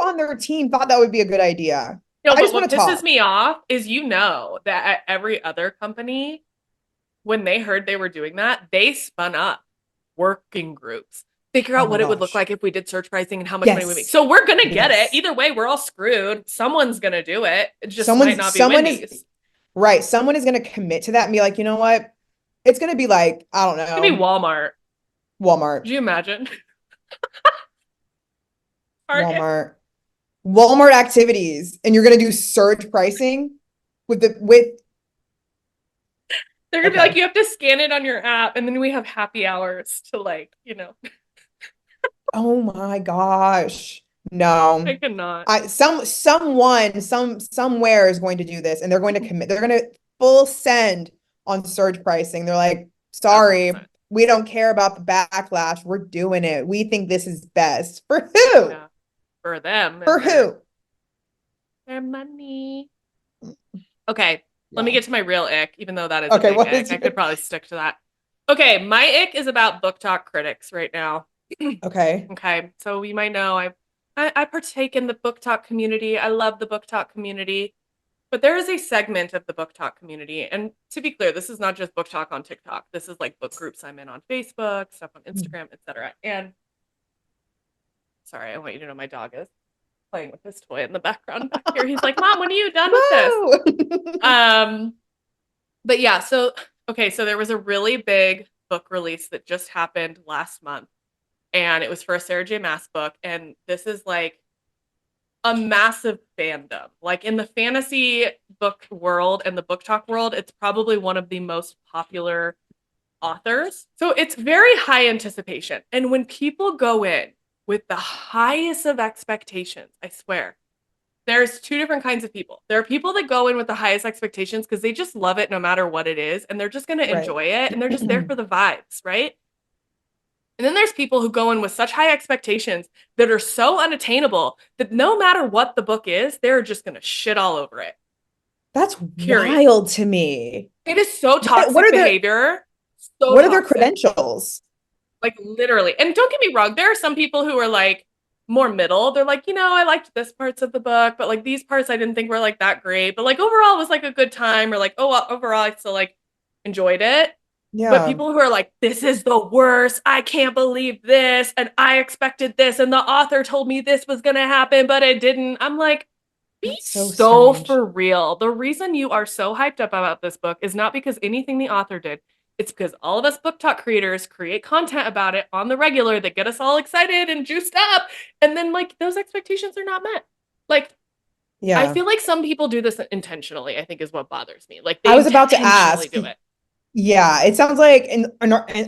on their team thought that would be a good idea? No, I but just what want to pisses talk. me off is that at every other company, when they heard they were doing that, they spun up working groups, figure Oh out my what it would look gosh. like if we did surge pricing and how much money we make. Yes. So we're gonna get it. Yes. Either way, we're all screwed. Someone's gonna do it. It just might Someone's not be someone is Wendy's. right. Someone is gonna commit to that and be like, you know what? It's gonna be like, I don't It's gonna be know, Walmart. Walmart, Could you imagine? Target. Walmart, Walmart activities, and you're gonna do surge pricing with They're gonna be like, okay. you have to scan it on your app, and then we have happy hours to Oh my gosh. I No. cannot. Someone somewhere is going to do this and they're going to commit. They're going to full send on surge pricing. They're like, sorry, 1,000%. we don't care about the backlash. We're doing it. We think this is best. For who? Yeah. For them For and who? their money. Okay, let me Yeah. get to my real ick, even though that is a Okay, big what ick. is I could your probably stick to that. Okay, my ick is about book talk critics right now. okay. Okay, so you might know I partake in the book talk community. I love the book talk community, but there is a segment of the book talk community, and to be clear, this is not just book talk on TikTok. This is like book groups I'm in on Facebook, stuff on Instagram, etc. And sorry, I want you to know my dog is playing with this toy in the background back here. He's like, "Mom, when are you done with this?" Whoa. Um, but yeah, so okay, so there was a really big book release that just happened last month, and it was for a Sarah J. Maas book, and this is like a massive fandom. Like in the fantasy book world and the book talk world, it's probably one of the most popular authors. So it's very high anticipation. And when people go in with the highest of expectations, I swear, there's two different kinds of people. There are people that go in with the highest expectations because they just love it no matter what it is, and they're just going to Right. enjoy it, and they're just there for the vibes, right? And then there's people who go in with such high expectations that are so unattainable that no matter what the book is, they're just going to shit all over it. That's Period. wild to me. It is so What toxic are their behavior. So what are their toxic. credentials? Like literally. And don't get me wrong, there are some people who are like more middle. They're like, I liked this parts of the book, but like these parts I didn't think were like that great. But like overall it was like a good time, or like, oh well, overall I still like enjoyed it. But Yeah. people who are like, this is the worst, I can't believe this, and I expected this, and the author told me this was gonna happen, but it didn't. I'm like, be That's so so strange. for real. The reason you are so hyped up about this book is not because anything the author did. It's because all of us book talk creators create content about it on the regular that get us all excited and juiced up. And then, like, those expectations are not met. Like, I Yeah. feel like some people do this intentionally, I think is what bothers me. Like, I they was about to intentionally ask. do it. Yeah, it sounds like, and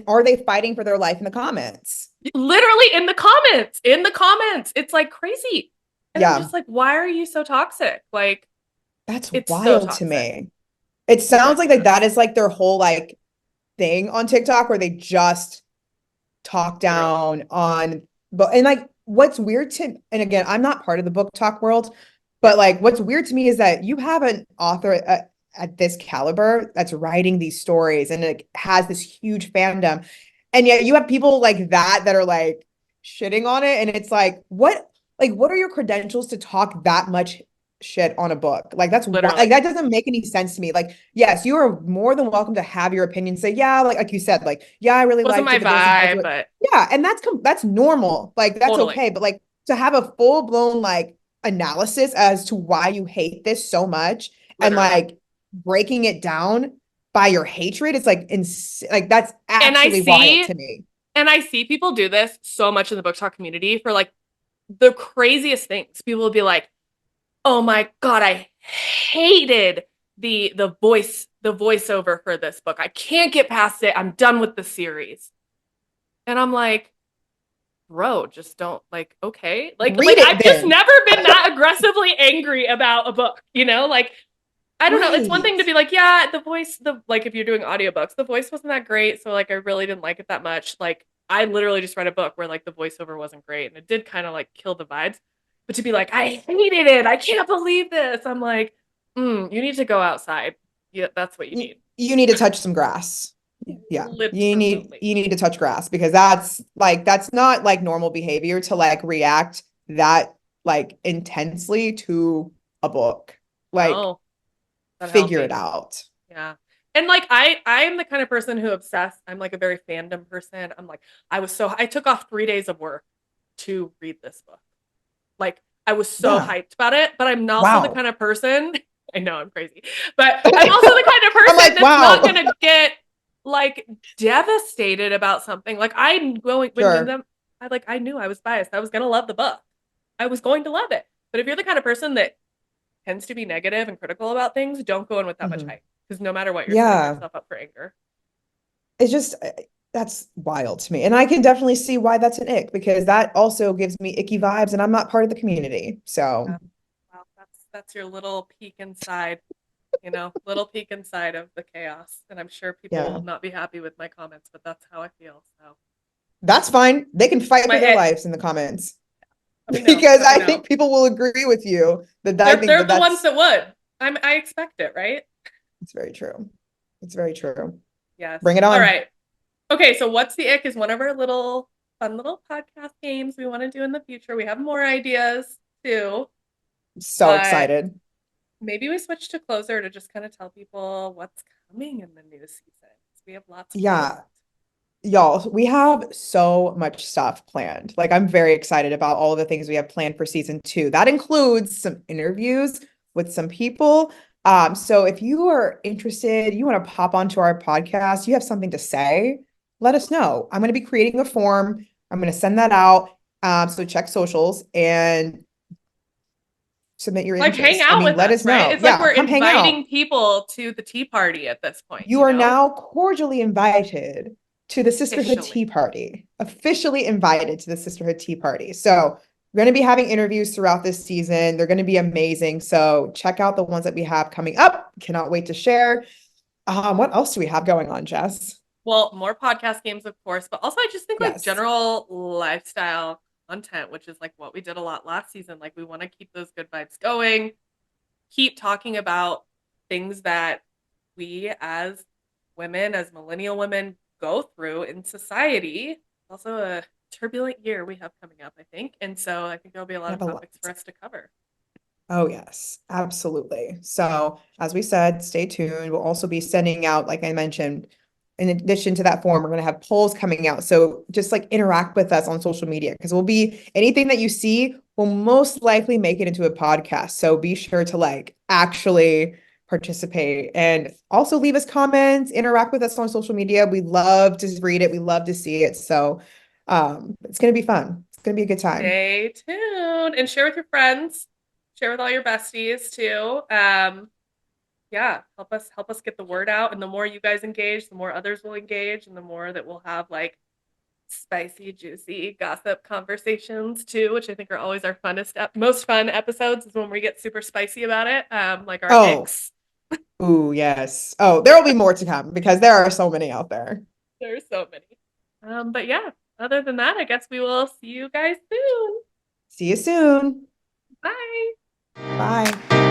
are they fighting for their life in the comments? Literally in the comments, in the comments. It's like crazy. And I'm Yeah, just like, why are you so toxic? Like, that's it's so wild to toxic. me. It It sounds really like that is. is like their whole like thing on TikTok where they just talk Literally. down on but and like what's weird to and again, I'm not part of the book talk world, Yeah, but like what's weird to me is that you have an author at this caliber that's writing these stories and it has this huge fandom. And yet you have people like that are like shitting on it and it's like what are your credentials to talk that much shit on a book? Like that's why like literally. that doesn't make any sense to me. Like yes, you are more than welcome to have your opinion. Say yeah, like you said, like yeah, I really Wasn't liked my it, but there's some parts vibe, of it. but Yeah, and that's normal. Like that's totally. okay. But like to have a full blown like analysis as to why you hate this so much and Literally. like breaking it down by your hatred, it's like like that's And I actually wild see, to me. and I see people do this so much in the book talk community for like the craziest things. People will be like, "Oh my God, I hated the voiceover for this book. I can't get past it. I'm done with the series." And I'm like, bro, just don't like, okay. Like Read it I've just then. never been that aggressively angry about a book, Like I don't know. It's one thing to Right. be like, yeah, the voice, the like if you're doing audiobooks, the voice wasn't that great, so like I really didn't like it that much. Like I literally just read a book where like the voiceover wasn't great and it did kind of like kill the vibes. But to be like, I hated it. I can't believe this. I'm like, you need to go outside. Yeah, that's what you You, need. you need to touch some grass. Yeah. Literally. You need to touch grass because that's not like normal behavior to like react that like intensely to a book. Like No, not figure it healthy. out. Yeah. And like I am the kind of person who obsessed. I'm like a very fandom person. I'm like I took off 3 days of work to read this book. Like I was so Yeah. hyped about it, but I'm also the Wow. kind of person, I know I'm crazy, but I'm also the kind of I'm person like, that's not wow. gonna get like devastated about something. Like I'm going when Sure. them I knew I was biased. I was gonna love the book. I was going to love it. But if you're the kind of person that tends to be negative and critical about things, don't go in with that much Mhm. hype. Because no matter what, you're setting Yeah. yourself up for anger. It's just that's wild to me. And I can definitely see why that's an ick because that also gives me icky vibes and I'm not part of the community. Yeah. So, Well, that's your little peek inside, little peek inside of the chaos. And I'm sure people yeah. will not be happy with my comments, but that's how I feel. So That's fine. They can fight my for their it. lives in the comments Let me know. because Let me I know. think people will agree with you that I think They're that the ones that's that would. I expect it, right? it's very true. It's very true. Yes. Bring it All on. right. Okay, so what's the ick is one of our little fun little podcast games we want to do in the future. We have more ideas too, So but excited. maybe we switch to closer to just kind of tell people what's coming in the new season. We have lots planned. Yeah. Y'all, we have so much stuff planned. Like, I'm very excited about all of the things we have planned for season two. That includes some interviews with some people. So if you are interested, you want to pop onto our podcast, you have something to say, let us know. I'm going to be creating a form. I'm going to send that out. So check socials and submit your Like hang interest. I out mean, with let us, us right? know. It's like Yeah, we're come hang out. inviting people to the tea party at this point, You are now cordially invited to the Sisterhood Tea officially. Party, officially invited to the Sisterhood Tea Party. So, we're going to be having interviews throughout this season. They're going to be amazing. So, check out the ones that we have coming up. Cannot wait to share. What else do we have going on, Jess? Well, more podcast games, of course, but also I just think like Yes. general lifestyle content, which is like what we did a lot last season. Like we want to keep those good vibes going, keep talking about things that we as women, as millennial women, go through in society. Also, a turbulent year we have coming up, I think. And so I think there'll be a We lot have of a lot. topics for us to cover. Oh, yes, absolutely. So, as we said, stay tuned. We'll also be sending out, like I mentioned, in addition to that form, we're going to have polls coming out. So, just like interact with us on social media because we'll be anything that you see will most likely make it into a podcast. So, be sure to like actually participate and also leave us comments, interact with us on social media. We love to read it, we love to see it. So, it's going to be fun. It's going to be a good time. Stay tuned and share with your friends, share with all your besties too. Yeah, help us get the word out. And the more you guys engage, the more others will engage, and the more that we'll have like spicy, juicy gossip conversations too, which I think are always our most fun episodes is when we get super spicy about it. Like our Oh, icks. ooh, yes. Oh, there will be more to come because there are so many out there. There's so many. But yeah, other than that, I guess we will see you guys soon. See you soon. Bye. Bye.